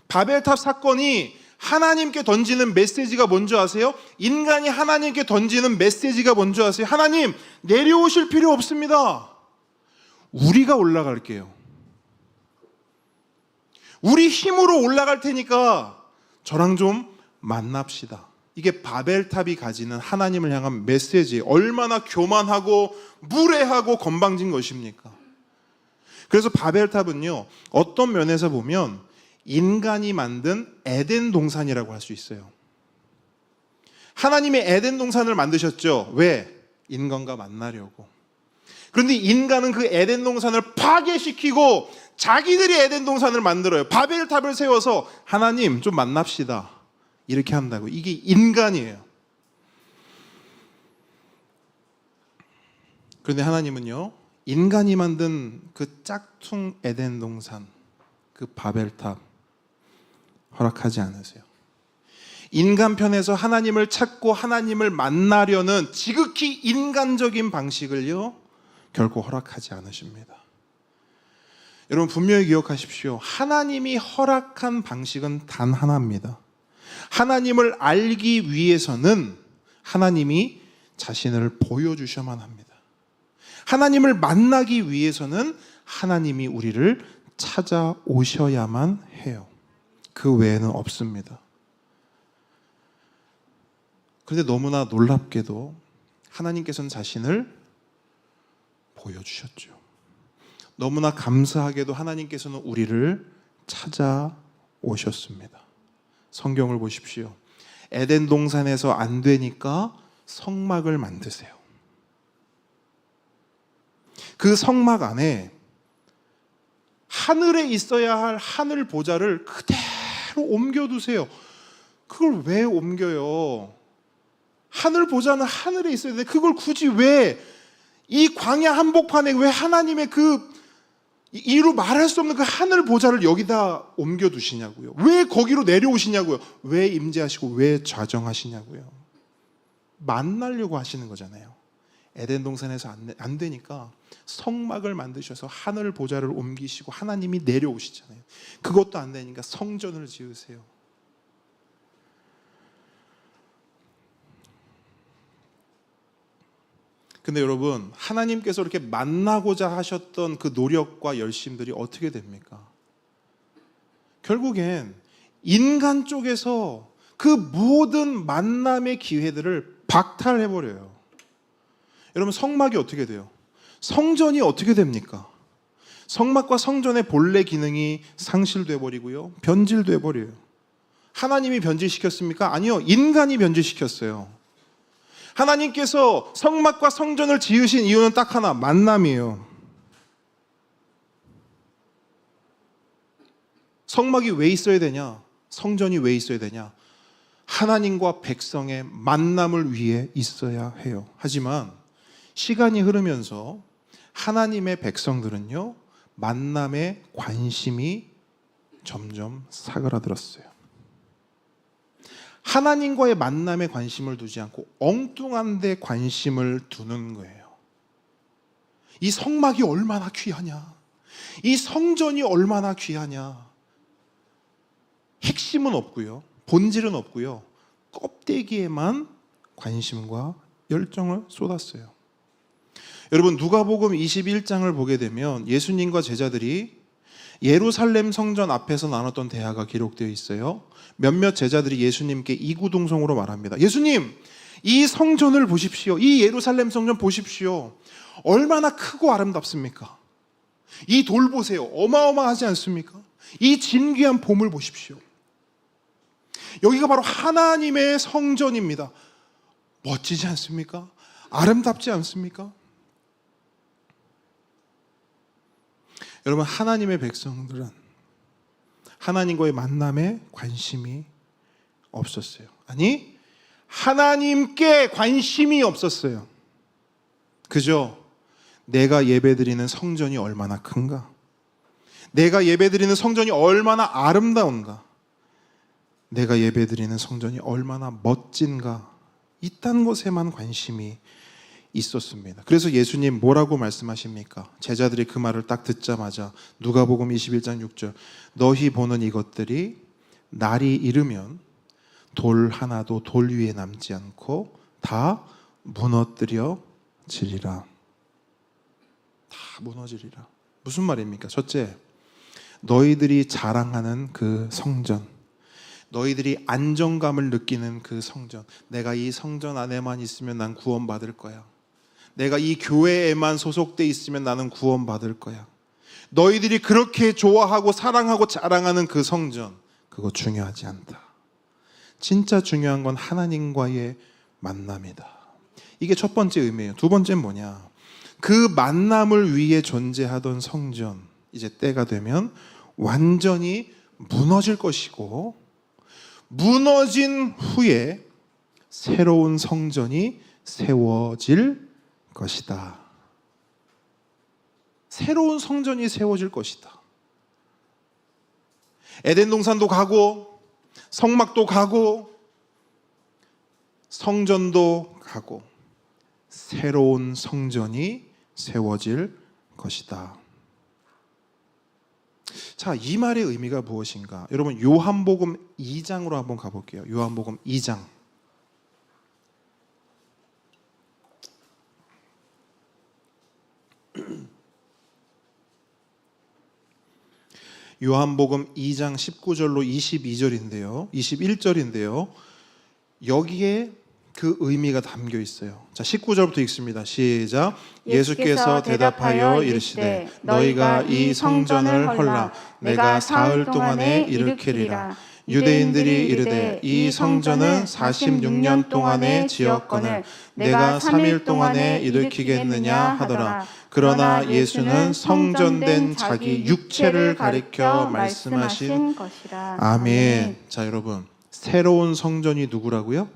바벨탑 사건이 하나님께 던지는 메시지가 뭔지 아세요? 인간이 하나님께 던지는 메시지가 뭔지 아세요? 하나님, 내려오실 필요 없습니다. 우리가 올라갈게요. 우리 힘으로 올라갈 테니까 저랑 좀 만납시다. 이게 바벨탑이 가지는 하나님을 향한 메시지, 얼마나 교만하고 무례하고 건방진 것입니까? 그래서 바벨탑은요, 어떤 면에서 보면 인간이 만든 에덴 동산이라고 할 수 있어요. 하나님이 에덴 동산을 만드셨죠. 왜? 인간과 만나려고. 그런데 인간은 그 에덴 동산을 파괴시키고 자기들이 에덴 동산을 만들어요. 바벨탑을 세워서 하나님 좀 만납시다, 이렇게 한다고. 이게 인간이에요. 그런데 하나님은요, 인간이 만든 그 짝퉁 에덴 동산, 그 바벨탑 허락하지 않으세요. 인간 편에서 하나님을 찾고 하나님을 만나려는 지극히 인간적인 방식을요, 결코 허락하지 않으십니다. 여러분 분명히 기억하십시오. 하나님이 허락한 방식은 단 하나입니다. 하나님을 알기 위해서는 하나님이 자신을 보여주셔야만 합니다. 하나님을 만나기 위해서는 하나님이 우리를 찾아오셔야만 해요. 그 외에는 없습니다. 그런데 너무나 놀랍게도 하나님께서는 자신을 보여주셨죠. 너무나 감사하게도 하나님께서는 우리를 찾아오셨습니다. 성경을 보십시오. 에덴 동산에서 안 되니까 성막을 만드세요. 그 성막 안에 하늘에 있어야 할 하늘 보좌를 그대로 옮겨두세요. 그걸 왜 옮겨요? 하늘 보좌는 하늘에 있어야 돼. 그걸 굳이 왜 이 광야 한복판에 왜 하나님의 그 이루 말할 수 없는 그 하늘 보좌를 여기다 옮겨두시냐고요. 왜 거기로 내려오시냐고요. 왜 임재하시고 왜 좌정하시냐고요. 만나려고 하시는 거잖아요. 에덴 동산에서 안 되니까 성막을 만드셔서 하늘 보좌를 옮기시고 하나님이 내려오시잖아요. 그것도 안 되니까 성전을 지으세요. 근데 여러분, 하나님께서 이렇게 만나고자 하셨던 그 노력과 열심들이 어떻게 됩니까? 결국엔 인간 쪽에서 그 모든 만남의 기회들을 박탈해버려요. 여러분, 성막이 어떻게 돼요? 성전이 어떻게 됩니까? 성막과 성전의 본래 기능이 상실돼 버리고요, 변질돼 버려요. 하나님이 변질시켰습니까? 아니요, 인간이 변질시켰어요. 하나님께서 성막과 성전을 지으신 이유는 딱 하나, 만남이에요. 성막이 왜 있어야 되냐? 성전이 왜 있어야 되냐? 하나님과 백성의 만남을 위해 있어야 해요. 하지만 시간이 흐르면서 하나님의 백성들은요, 만남에 관심이 점점 사그라들었어요. 하나님과의 만남에 관심을 두지 않고 엉뚱한 데 관심을 두는 거예요. 이 성막이 얼마나 귀하냐, 이 성전이 얼마나 귀하냐. 핵심은 없고요, 본질은 없고요, 껍데기에만 관심과 열정을 쏟았어요. 여러분, 누가복음 21장을 보게 되면 예수님과 제자들이 예루살렘 성전 앞에서 나눴던 대화가 기록되어 있어요. 몇몇 제자들이 예수님께 이구동성으로 말합니다. 예수님, 이 성전을 보십시오. 이 예루살렘 성전 보십시오. 얼마나 크고 아름답습니까? 이 돌 보세요. 어마어마하지 않습니까? 이 진귀한 봄을 보십시오. 여기가 바로 하나님의 성전입니다. 멋지지 않습니까? 아름답지 않습니까? 여러분, 하나님의 백성들은 하나님과의 만남에 관심이 없었어요. 아니, 하나님께 관심이 없었어요. 그죠? 내가 예배드리는 성전이 얼마나 큰가? 내가 예배드리는 성전이 얼마나 아름다운가? 내가 예배드리는 성전이 얼마나 멋진가? 이딴 것에만 관심이 있었습니다. 그래서 예수님 뭐라고 말씀하십니까? 제자들이 그 말을 딱 듣자마자 누가복음 21장 6절 너희 보는 이것들이 날이 이르면 돌 하나도 돌 위에 남지 않고 다 무너뜨려지리라. 다 무너지리라. 무슨 말입니까? 첫째, 너희들이 자랑하는 그 성전, 너희들이 안정감을 느끼는 그 성전, 내가 이 성전 안에만 있으면 난 구원받을 거야. 내가 이 교회에만 소속돼 있으면 나는 구원받을 거야. 너희들이 그렇게 좋아하고 사랑하고 자랑하는 그 성전, 그거 중요하지 않다. 진짜 중요한 건 하나님과의 만남이다. 이게 첫 번째 의미예요. 두 번째는 뭐냐? 그 만남을 위해 존재하던 성전, 이제 때가 되면 완전히 무너질 것이고, 무너진 후에 새로운 성전이 세워질 것이다. 새로운 성전이 세워질 것이다. 에덴 동산도 가고 성막도 가고 성전도 가고 새로운 성전이 세워질 것이다. 자, 이 말의 의미가 무엇인가? 여러분, 요한복음 2장으로 한번 가볼게요. 요한복음 2장. 요한복음 2장 19절로 22절인데요. 21절인데요. 여기에 그 의미가 담겨 있어요. 자, 19절부터 읽습니다. 시작. 예수께서 대답하여 이르시되 너희가 이 성전을 헐라 내가 사흘 동안에 일으키리라. 유대인들이 이르되 이 성전은 46년 동안에 지었거늘 내가 3일 동안에 일으키겠느냐 하더라. 그러나 예수는 성전된 자기 육체를 가리켜 말씀하신 것이라. 아멘. 자, 여러분, 새로운 성전이 누구라고요?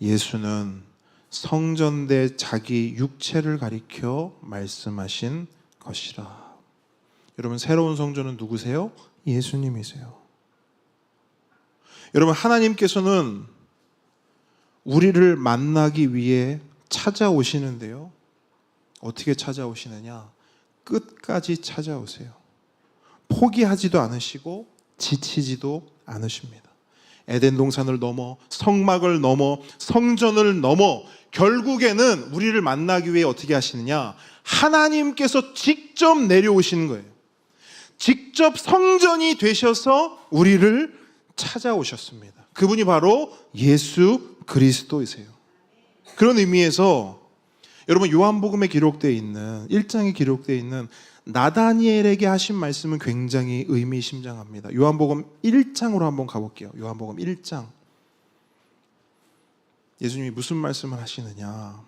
예수는 성전된 자기 육체를 가리켜 말씀하신 것이라. 여러분, 새로운 성전은 누구세요? 예수님이세요. 여러분, 하나님께서는 우리를 만나기 위해 찾아오시는데요. 어떻게 찾아오시느냐? 끝까지 찾아오세요. 포기하지도 않으시고 지치지도 않으십니다. 에덴 동산을 넘어 성막을 넘어 성전을 넘어 결국에는 우리를 만나기 위해 어떻게 하시느냐? 하나님께서 직접 내려오시는 거예요. 직접 성전이 되셔서 우리를 찾아오셨습니다. 그분이 바로 예수 그리스도이세요. 그런 의미에서 여러분, 요한복음에 기록되어 있는 1장에 기록되어 있는 나다니엘에게 하신 말씀은 굉장히 의미심장합니다. 요한복음 1장으로 한번 가볼게요. 요한복음 1장. 예수님이 무슨 말씀을 하시느냐?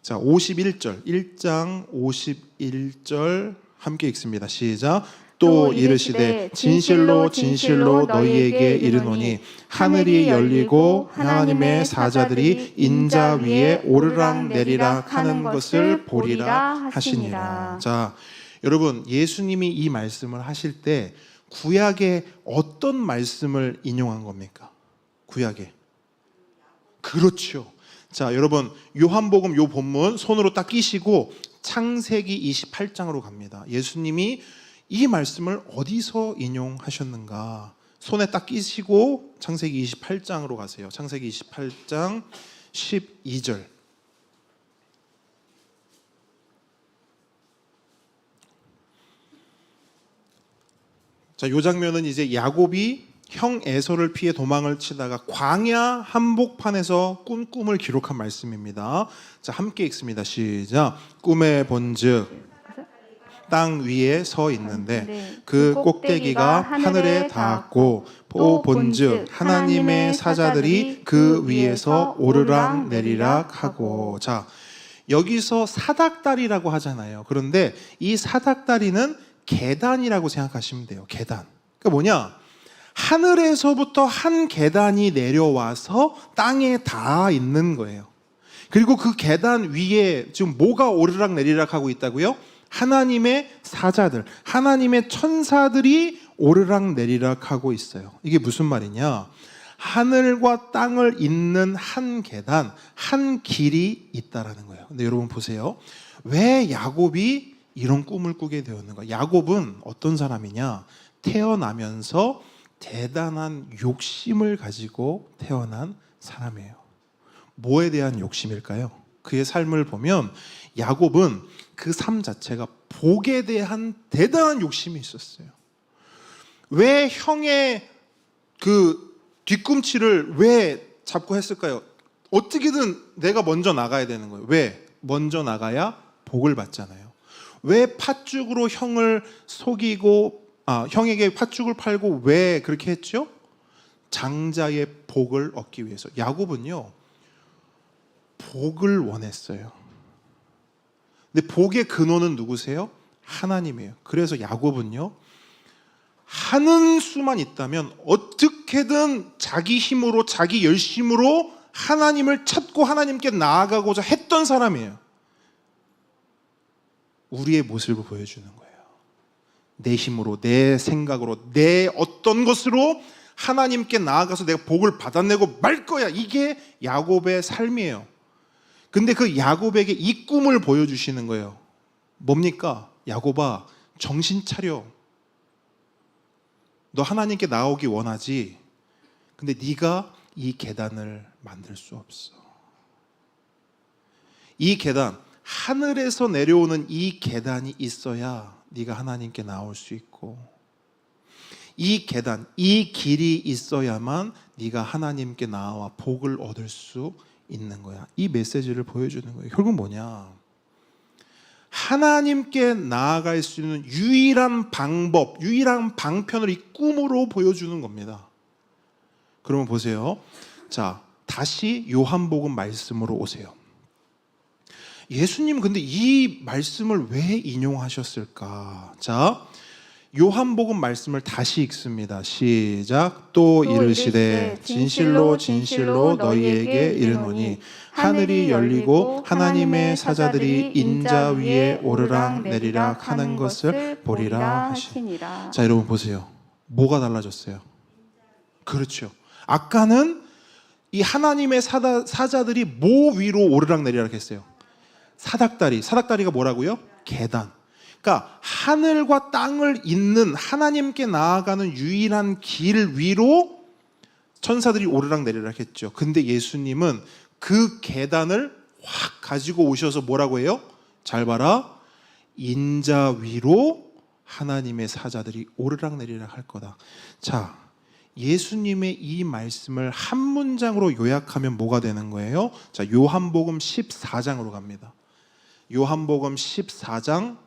자, 51절, 1장 51절 함께 읽습니다. 시작. 또 이르시되 진실로 진실로 너희에게 이르노니 하늘이 열리고 하나님의 사자들이 인자 위에 오르락 내리락 하는 것을 보리라 하시니라. 자, 여러분, 예수님이 이 말씀을 하실 때 구약에 어떤 말씀을 인용한 겁니까? 구약에. 그렇죠. 자, 여러분, 요한복음 요 본문 손으로 딱 끼시고 창세기 28장으로 갑니다. 예수님이 이 말씀을 어디서 인용하셨는가? 손에 딱 끼시고 창세기 28장으로 가세요. 창세기 28장 12절. 자, 요 장면은 이제 야곱이 형 에서를 피해 도망을 치다가 광야 한복판에서 꾼 꿈을 기록한 말씀입니다. 자, 함께 읽습니다. 시작. 꿈에 본즉 땅 위에 서 있는데 그 꼭대기가 하늘에 닿았고 또 본즉 하나님의 사자들이 그 위에서 오르락 내리락 하고. 자, 여기서 사닥다리라고 하잖아요. 그런데 이 사닥다리는 계단이라고 생각하시면 돼요. 계단. 그러니까 뭐냐? 하늘에서부터 한 계단이 내려와서 땅에 닿아 있는 거예요. 그리고 그 계단 위에 지금 뭐가 오르락 내리락 하고 있다고요? 하나님의 사자들, 하나님의 천사들이 오르락 내리락 하고 있어요. 이게 무슨 말이냐? 하늘과 땅을 잇는 한 계단, 한 길이 있다라는 거예요. 근데 여러분 보세요. 왜 야곱이 이런 꿈을 꾸게 되었는가? 야곱은 어떤 사람이냐? 태어나면서 대단한 욕심을 가지고 태어난 사람이에요. 뭐에 대한 욕심일까요? 그의 삶을 보면 야곱은 그 삶 자체가 복에 대한 대단한 욕심이 있었어요. 왜 형의 그 뒤꿈치를 왜 잡고 했을까요? 어떻게든 내가 먼저 나가야 되는 거예요. 왜? 먼저 나가야 복을 받잖아요. 왜 팥죽으로 형을 속이고 형에게 팥죽을 팔고 왜 그렇게 했죠? 장자의 복을 얻기 위해서. 야곱은요, 복을 원했어요. 근데 복의 근원은 누구세요? 하나님이에요. 그래서 야곱은요, 하는 수만 있다면 어떻게든 자기 힘으로, 자기 열심으로 하나님을 찾고 하나님께 나아가고자 했던 사람이에요. 우리의 모습을 보여주는 거예요. 내 힘으로, 내 생각으로, 내 어떤 것으로 하나님께 나아가서 내가 복을 받아내고 말 거야. 이게 야곱의 삶이에요. 근데 그 야곱에게 이 꿈을 보여주시는 거예요. 뭡니까? 야곱아, 정신 차려. 너 하나님께 나오기 원하지. 근데 네가 이 계단을 만들 수 없어. 이 계단, 하늘에서 내려오는 이 계단이 있어야 네가 하나님께 나올 수 있고, 이 계단, 이 길이 있어야만 네가 하나님께 나와 복을 얻을 수 있는 거야. 이 메시지를 보여주는 거예요. 결국 뭐냐? 하나님께 나아갈 수 있는 유일한 방법, 유일한 방편을 이 꿈으로 보여주는 겁니다. 그러면 보세요. 자, 다시 요한복음 말씀으로 오세요. 예수님 근데 이 말씀을 왜 인용하셨을까? 자, 요한복음 말씀을 다시 읽습니다. 시작. 또 이르시되 진실로 진실로 너희에게 이르노니 하늘이 열리고 하나님의 사자들이 인자 위에 오르락 내리락 하는 것을 보리라 하시니라. 자, 여러분 보세요. 뭐가 달라졌어요? 그렇죠. 아까는 이 하나님의 사자들이 뭐 위로 오르락 내리락 했어요? 사닥다리가 뭐라고요? 계단. 그러니까 하늘과 땅을 잇는 하나님께 나아가는 유일한 길 위로 천사들이 오르락 내리락 했죠. 근데 예수님은 그 계단을 확 가지고 오셔서 뭐라고 해요? 잘 봐라. 인자 위로 하나님의 사자들이 오르락 내리락 할 거다. 자, 예수님의 이 말씀을 한 문장으로 요약하면 뭐가 되는 거예요? 자, 요한복음 14장으로 갑니다. 요한복음 14장.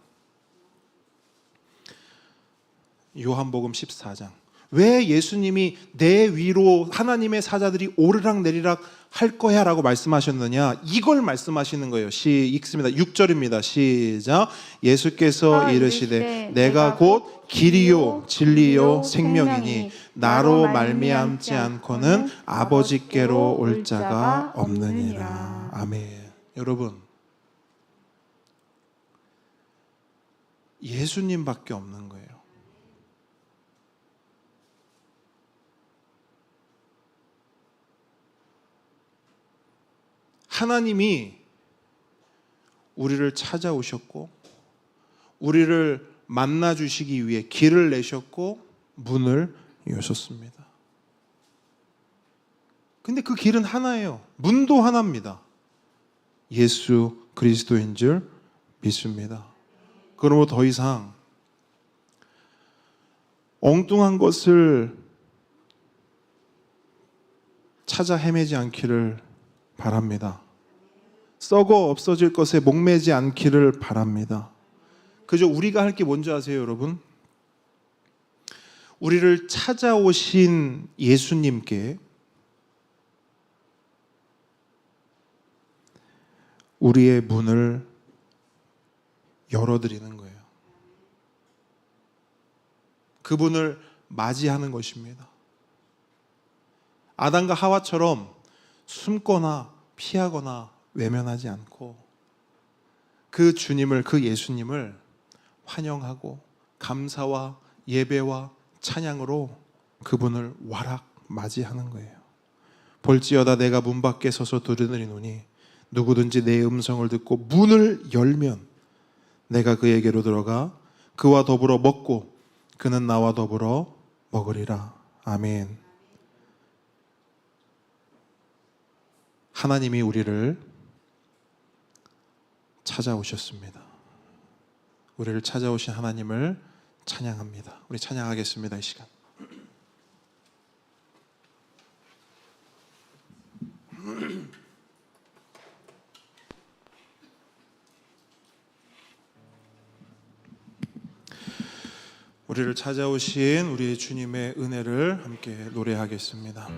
왜 예수님이 내 위로 하나님의 사자들이 오르락 내리락 할 거야 라고 말씀하셨느냐? 이걸 말씀하시는 거예요. 읽습니다. 6절입니다. 시작. 예수께서 이르시되 내가 곧 길이요 진리요 생명이니 나로 말미암지 않고는 아버지께로 올 자가 없느니라. 아멘. 여러분, 예수님밖에 없는 거예요. 하나님이 우리를 찾아오셨고 우리를 만나 주시기 위해 길을 내셨고 문을 여셨습니다. 근데 그 길은 하나예요. 문도 하나입니다. 예수 그리스도인 줄 믿습니다. 그러므로 더 이상 엉뚱한 것을 찾아 헤매지 않기를 바랍니다. 썩어 없어질 것에 목매지 않기를 바랍니다. 그저 우리가 할 게 뭔지 아세요, 여러분? 우리를 찾아오신 예수님께 우리의 문을 열어드리는 거예요. 그분을 맞이하는 것입니다. 아담과 하와처럼 숨거나 피하거나 외면하지 않고 그 주님을, 그 예수님을 환영하고 감사와 예배와 찬양으로 그분을 와락 맞이하는 거예요. 볼지어다 내가 문 밖에 서서 두드리노니 누구든지 내 음성을 듣고 문을 열면 내가 그에게로 들어가 그와 더불어 먹고 그는 나와 더불어 먹으리라. 아멘. 하나님이 우리를 찾아오셨습니다. 우리를 찾아오신 하나님을 찬양합니다. 우리 찬양하겠습니다. 이 시간. 우리를 찾아오신 우리 주님의 은혜를 함께 노래하겠습니다.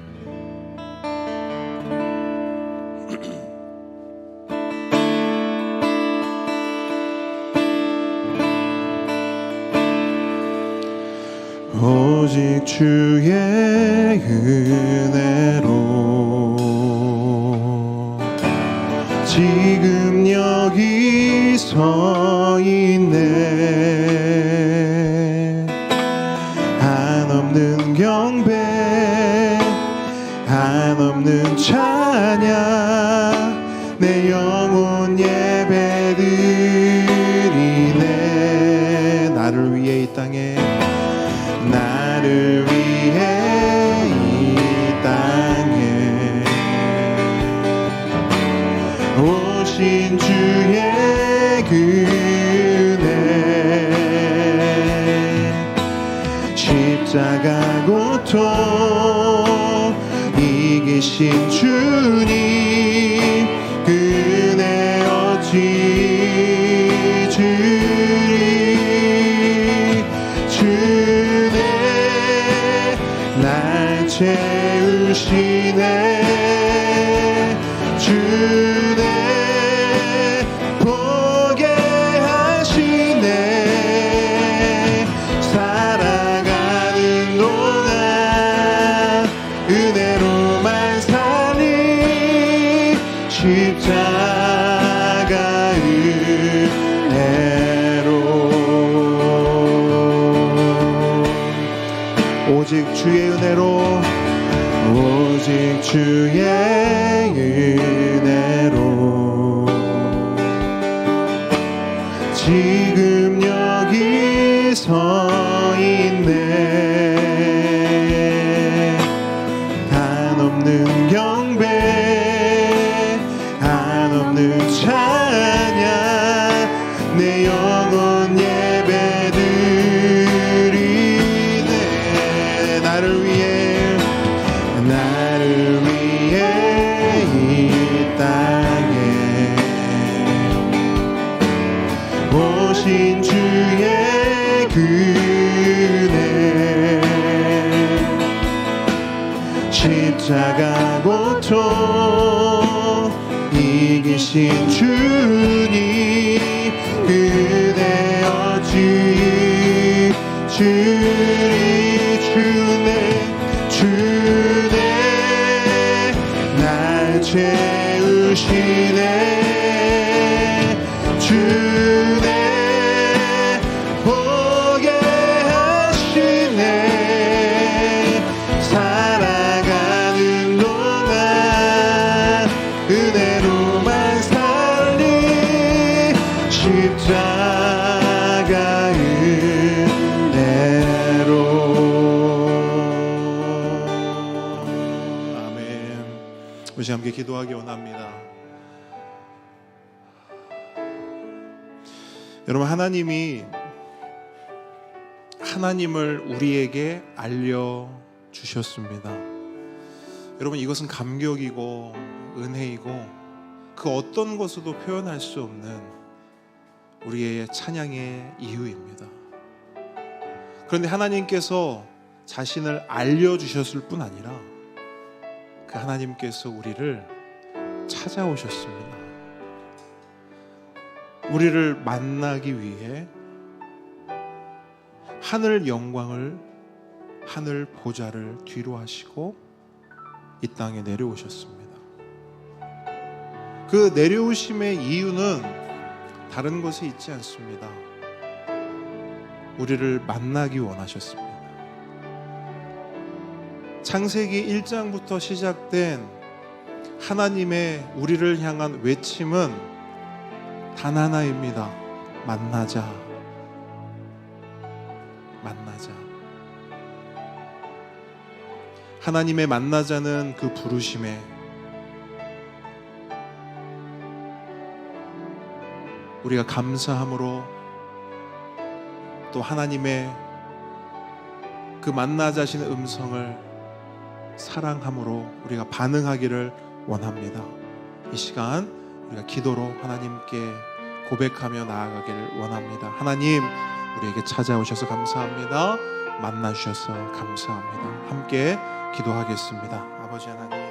오직 주의 은혜로 지금 여기 서 있네. 한없는 경배 한없는 찬양 내 영혼 예배드리네. 나를 위해 이 땅에 나를 위해 이 땅에 오신 주의 은혜 십자가 고통 이기신 주님 은혜 어찌 주리 주네 날 채우시네 주네 보게 하시네. 살아가는 동안 은혜로만 살리 십자가 은혜로 오직 주의 은혜로 오직 주의 은혜로 지금 여기 서 있네. 한없는 경배 한없는 찬양 내 영혼 예배드리네. 나를 위해 이 땅에 오신 주의 은혜 십자가 고통 이기신 주님 은혜 어찌 주리 주네 날 채우시네 주네 보게 하시네. 살아가는 동안 은혜로만 살리 십자가 은혜로. 아멘. 우리 함께 기도하기 원합니다. 여러분, 하나님을 우리에게 알려주셨습니다. 여러분, 이것은 감격이고 은혜이고 그 어떤 것으로도 표현할 수 없는 우리의 찬양의 이유입니다. 그런데 하나님께서 자신을 알려주셨을 뿐 아니라 그 하나님께서 우리를 찾아오셨습니다. 우리를 만나기 위해 하늘 영광을 하늘 보좌를 뒤로 하시고 이 땅에 내려오셨습니다. 그 내려오심의 이유는 다른 것에 있지 않습니다. 우리를 만나기 원하셨습니다. 창세기 1장부터 시작된 하나님의 우리를 향한 외침은 단 하나입니다. 만나자. 만나자. 하나님의 만나자는 그 부르심에 우리가 감사함으로 또 하나님의 그 만나자신 음성을 사랑함으로 우리가 반응하기를 원합니다. 이 시간 우리가 기도로 하나님께 고백하며 나아가기를 원합니다. 하나님, 우리에게 찾아오셔서 감사합니다. 만나주셔서 감사합니다. 함께 기도하겠습니다. 아버지 하나님,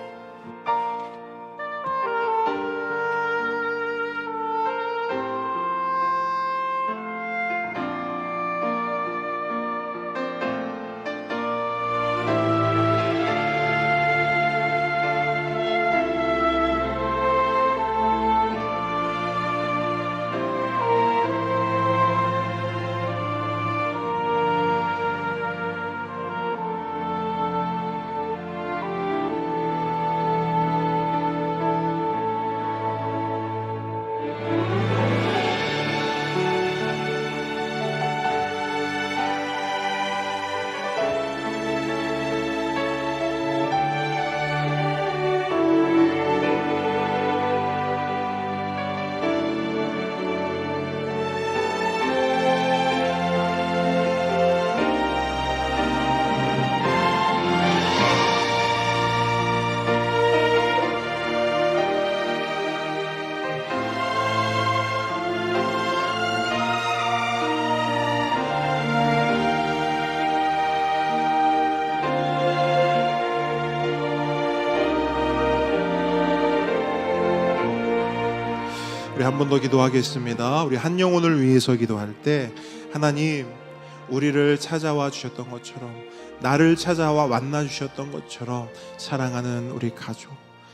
우리 한 번 더 기도하겠습니다. 우리 한 영혼을 위해서 기도할 때 하나님, 우리를 찾아와 주셨던 것처럼, 나를 찾아와 만나 주셨던 것처럼 사랑하는 우리 가족,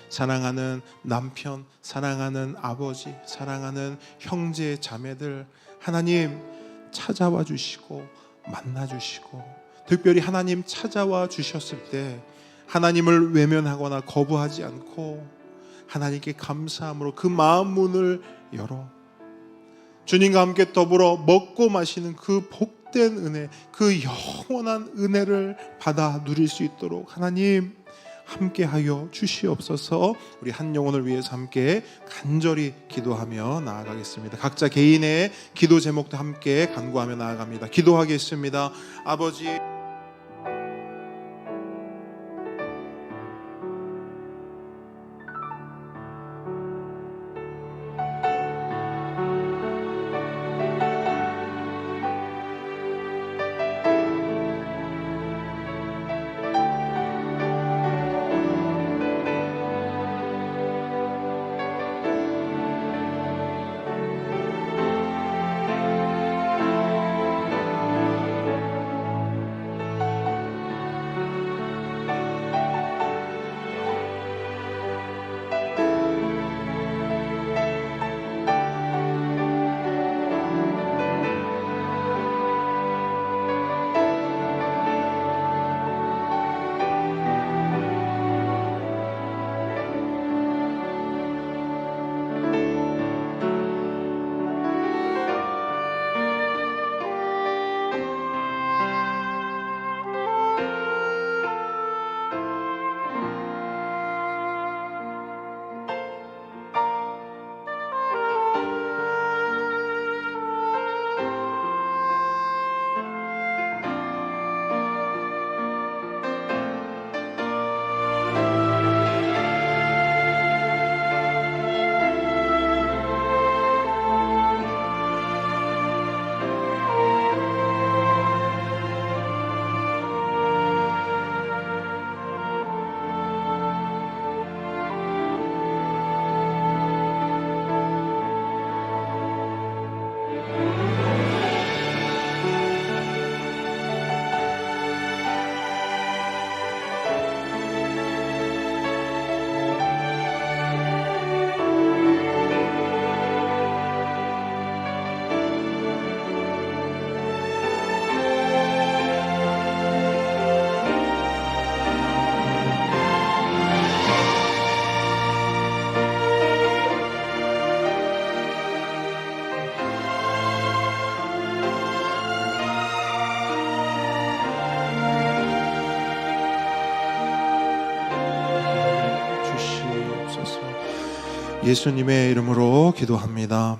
사랑하는 남편, 사랑하는 아버지, 사랑하는 형제 자매들 하나님 찾아와 주시고 만나 주시고, 특별히 하나님 찾아와 주셨을 때 하나님을 외면하거나 거부하지 않고 하나님께 감사함으로 그 마음 문을 열어 주님과 함께 더불어 먹고 마시는 그 복된 은혜, 그 영원한 은혜를 받아 누릴 수 있도록 하나님 함께하여 주시옵소서. 우리 한 영혼을 위해서 함께 간절히 기도하며 나아가겠습니다. 각자 개인의 기도 제목도 함께 간구하며 나아갑니다. 기도하겠습니다. 아버지, 예수님의 이름으로 기도합니다.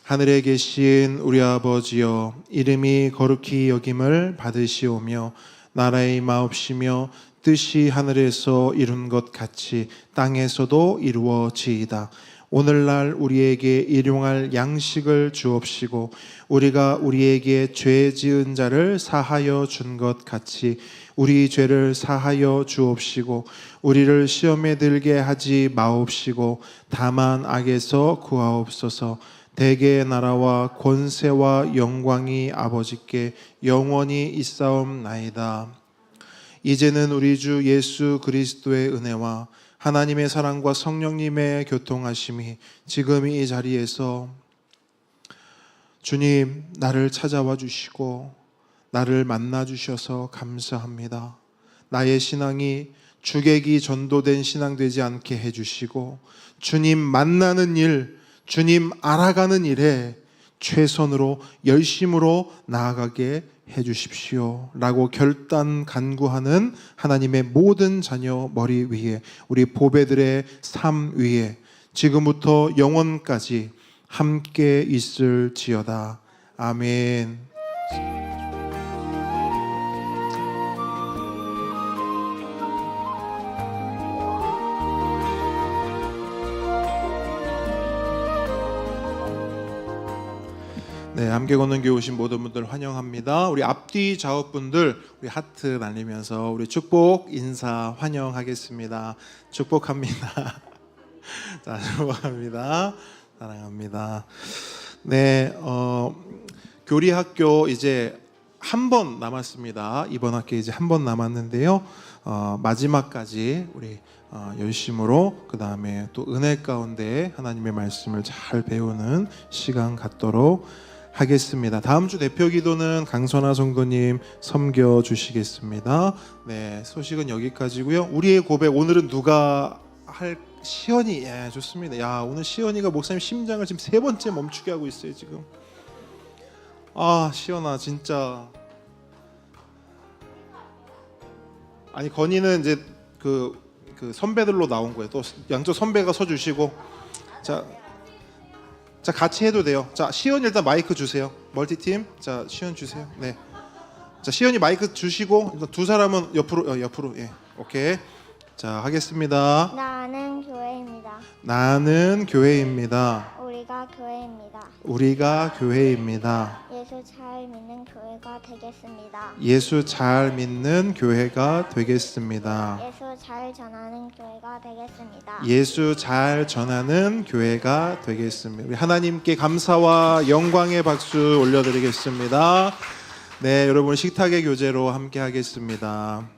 하늘에 계신 우리 아버지여, 이름이 거룩히 여김을 받으시오며 나라의 마옵시며 뜻이 하늘에서 이룬 것 같이 땅에서도 이루어지이다. 오늘날 우리에게 일용할 양식을 주옵시고 우리가 우리에게 죄 지은 자를 사하여 준 것 같이 우리 죄를 사하여 주옵시고 우리를 시험에 들게 하지 마옵시고 다만 악에서 구하옵소서. 대개의 나라와 권세와 영광이 아버지께 영원히 있사옵나이다. 이제는 우리 주 예수 그리스도의 은혜와 하나님의 사랑과 성령님의 교통하심이 지금 이 자리에서 주님 나를 찾아와 주시고 나를 만나 주셔서 감사합니다. 나의 신앙이 주객이 전도된 신앙 되지 않게 해주시고 주님 만나는 일, 주님 알아가는 일에 최선으로 열심으로 나아가게 해주십시오 라고 결단 간구하는 하나님의 모든 자녀 머리 위에, 우리 보배들의 삶 위에 지금부터 영원까지 함께 있을지어다. 아멘. 네, 함께 걷는 교회 오신 모든 분들 환영합니다. 우리 앞뒤 좌우분들 우리 하트 날리면서 우리 축복 인사 환영하겠습니다. 축복합니다. 자, 축복합니다. 사랑합니다. 네, 교리학교 이제 한 번 남았습니다. 이번 학기 이제 한 번 남았는데요. 마지막까지 우리 열심으로 그 다음에 또 은혜 가운데 하나님의 말씀을 잘 배우는 시간 갖도록 하겠습니다. 다음 주 대표 기도는 강선아 성도님 섬겨 주시겠습니다. 네, 소식은 여기까지고요. 우리의 고백 오늘은 누가 할? 시연이. 예, 좋습니다. 야, 오늘 시연이가 목사님 심장을 지금 3번째 멈추게 하고 있어요 지금. 아, 시연아 진짜. 아니 건이는 이제 그 선배들로 나온 거예요. 또 양쪽 선배가 서주시고 자 같이 해도 돼요. 자, 시연 일단 마이크 주세요. 멀티팀. 자, 시연 주세요. 네. 자, 시연이 마이크 주시고 일단 두 사람은 옆으로. 예. 오케이. 자, 하겠습니다. 나는 교회입니다. 나는 교회입니다. 우리가 교회입니다. 우리가 교회입니다. 예수 잘 믿는 교회가 되겠습니다. 예수 잘 믿는 교회가 되겠습니다. 예수 잘 전하는 교회가 되겠습니다. 예수 잘 전하는 교회가 되겠습니다. 우리 하나님께 감사와 영광의 박수 올려드리겠습니다. 네, 여러분 식탁의 교제로 함께 하겠습니다.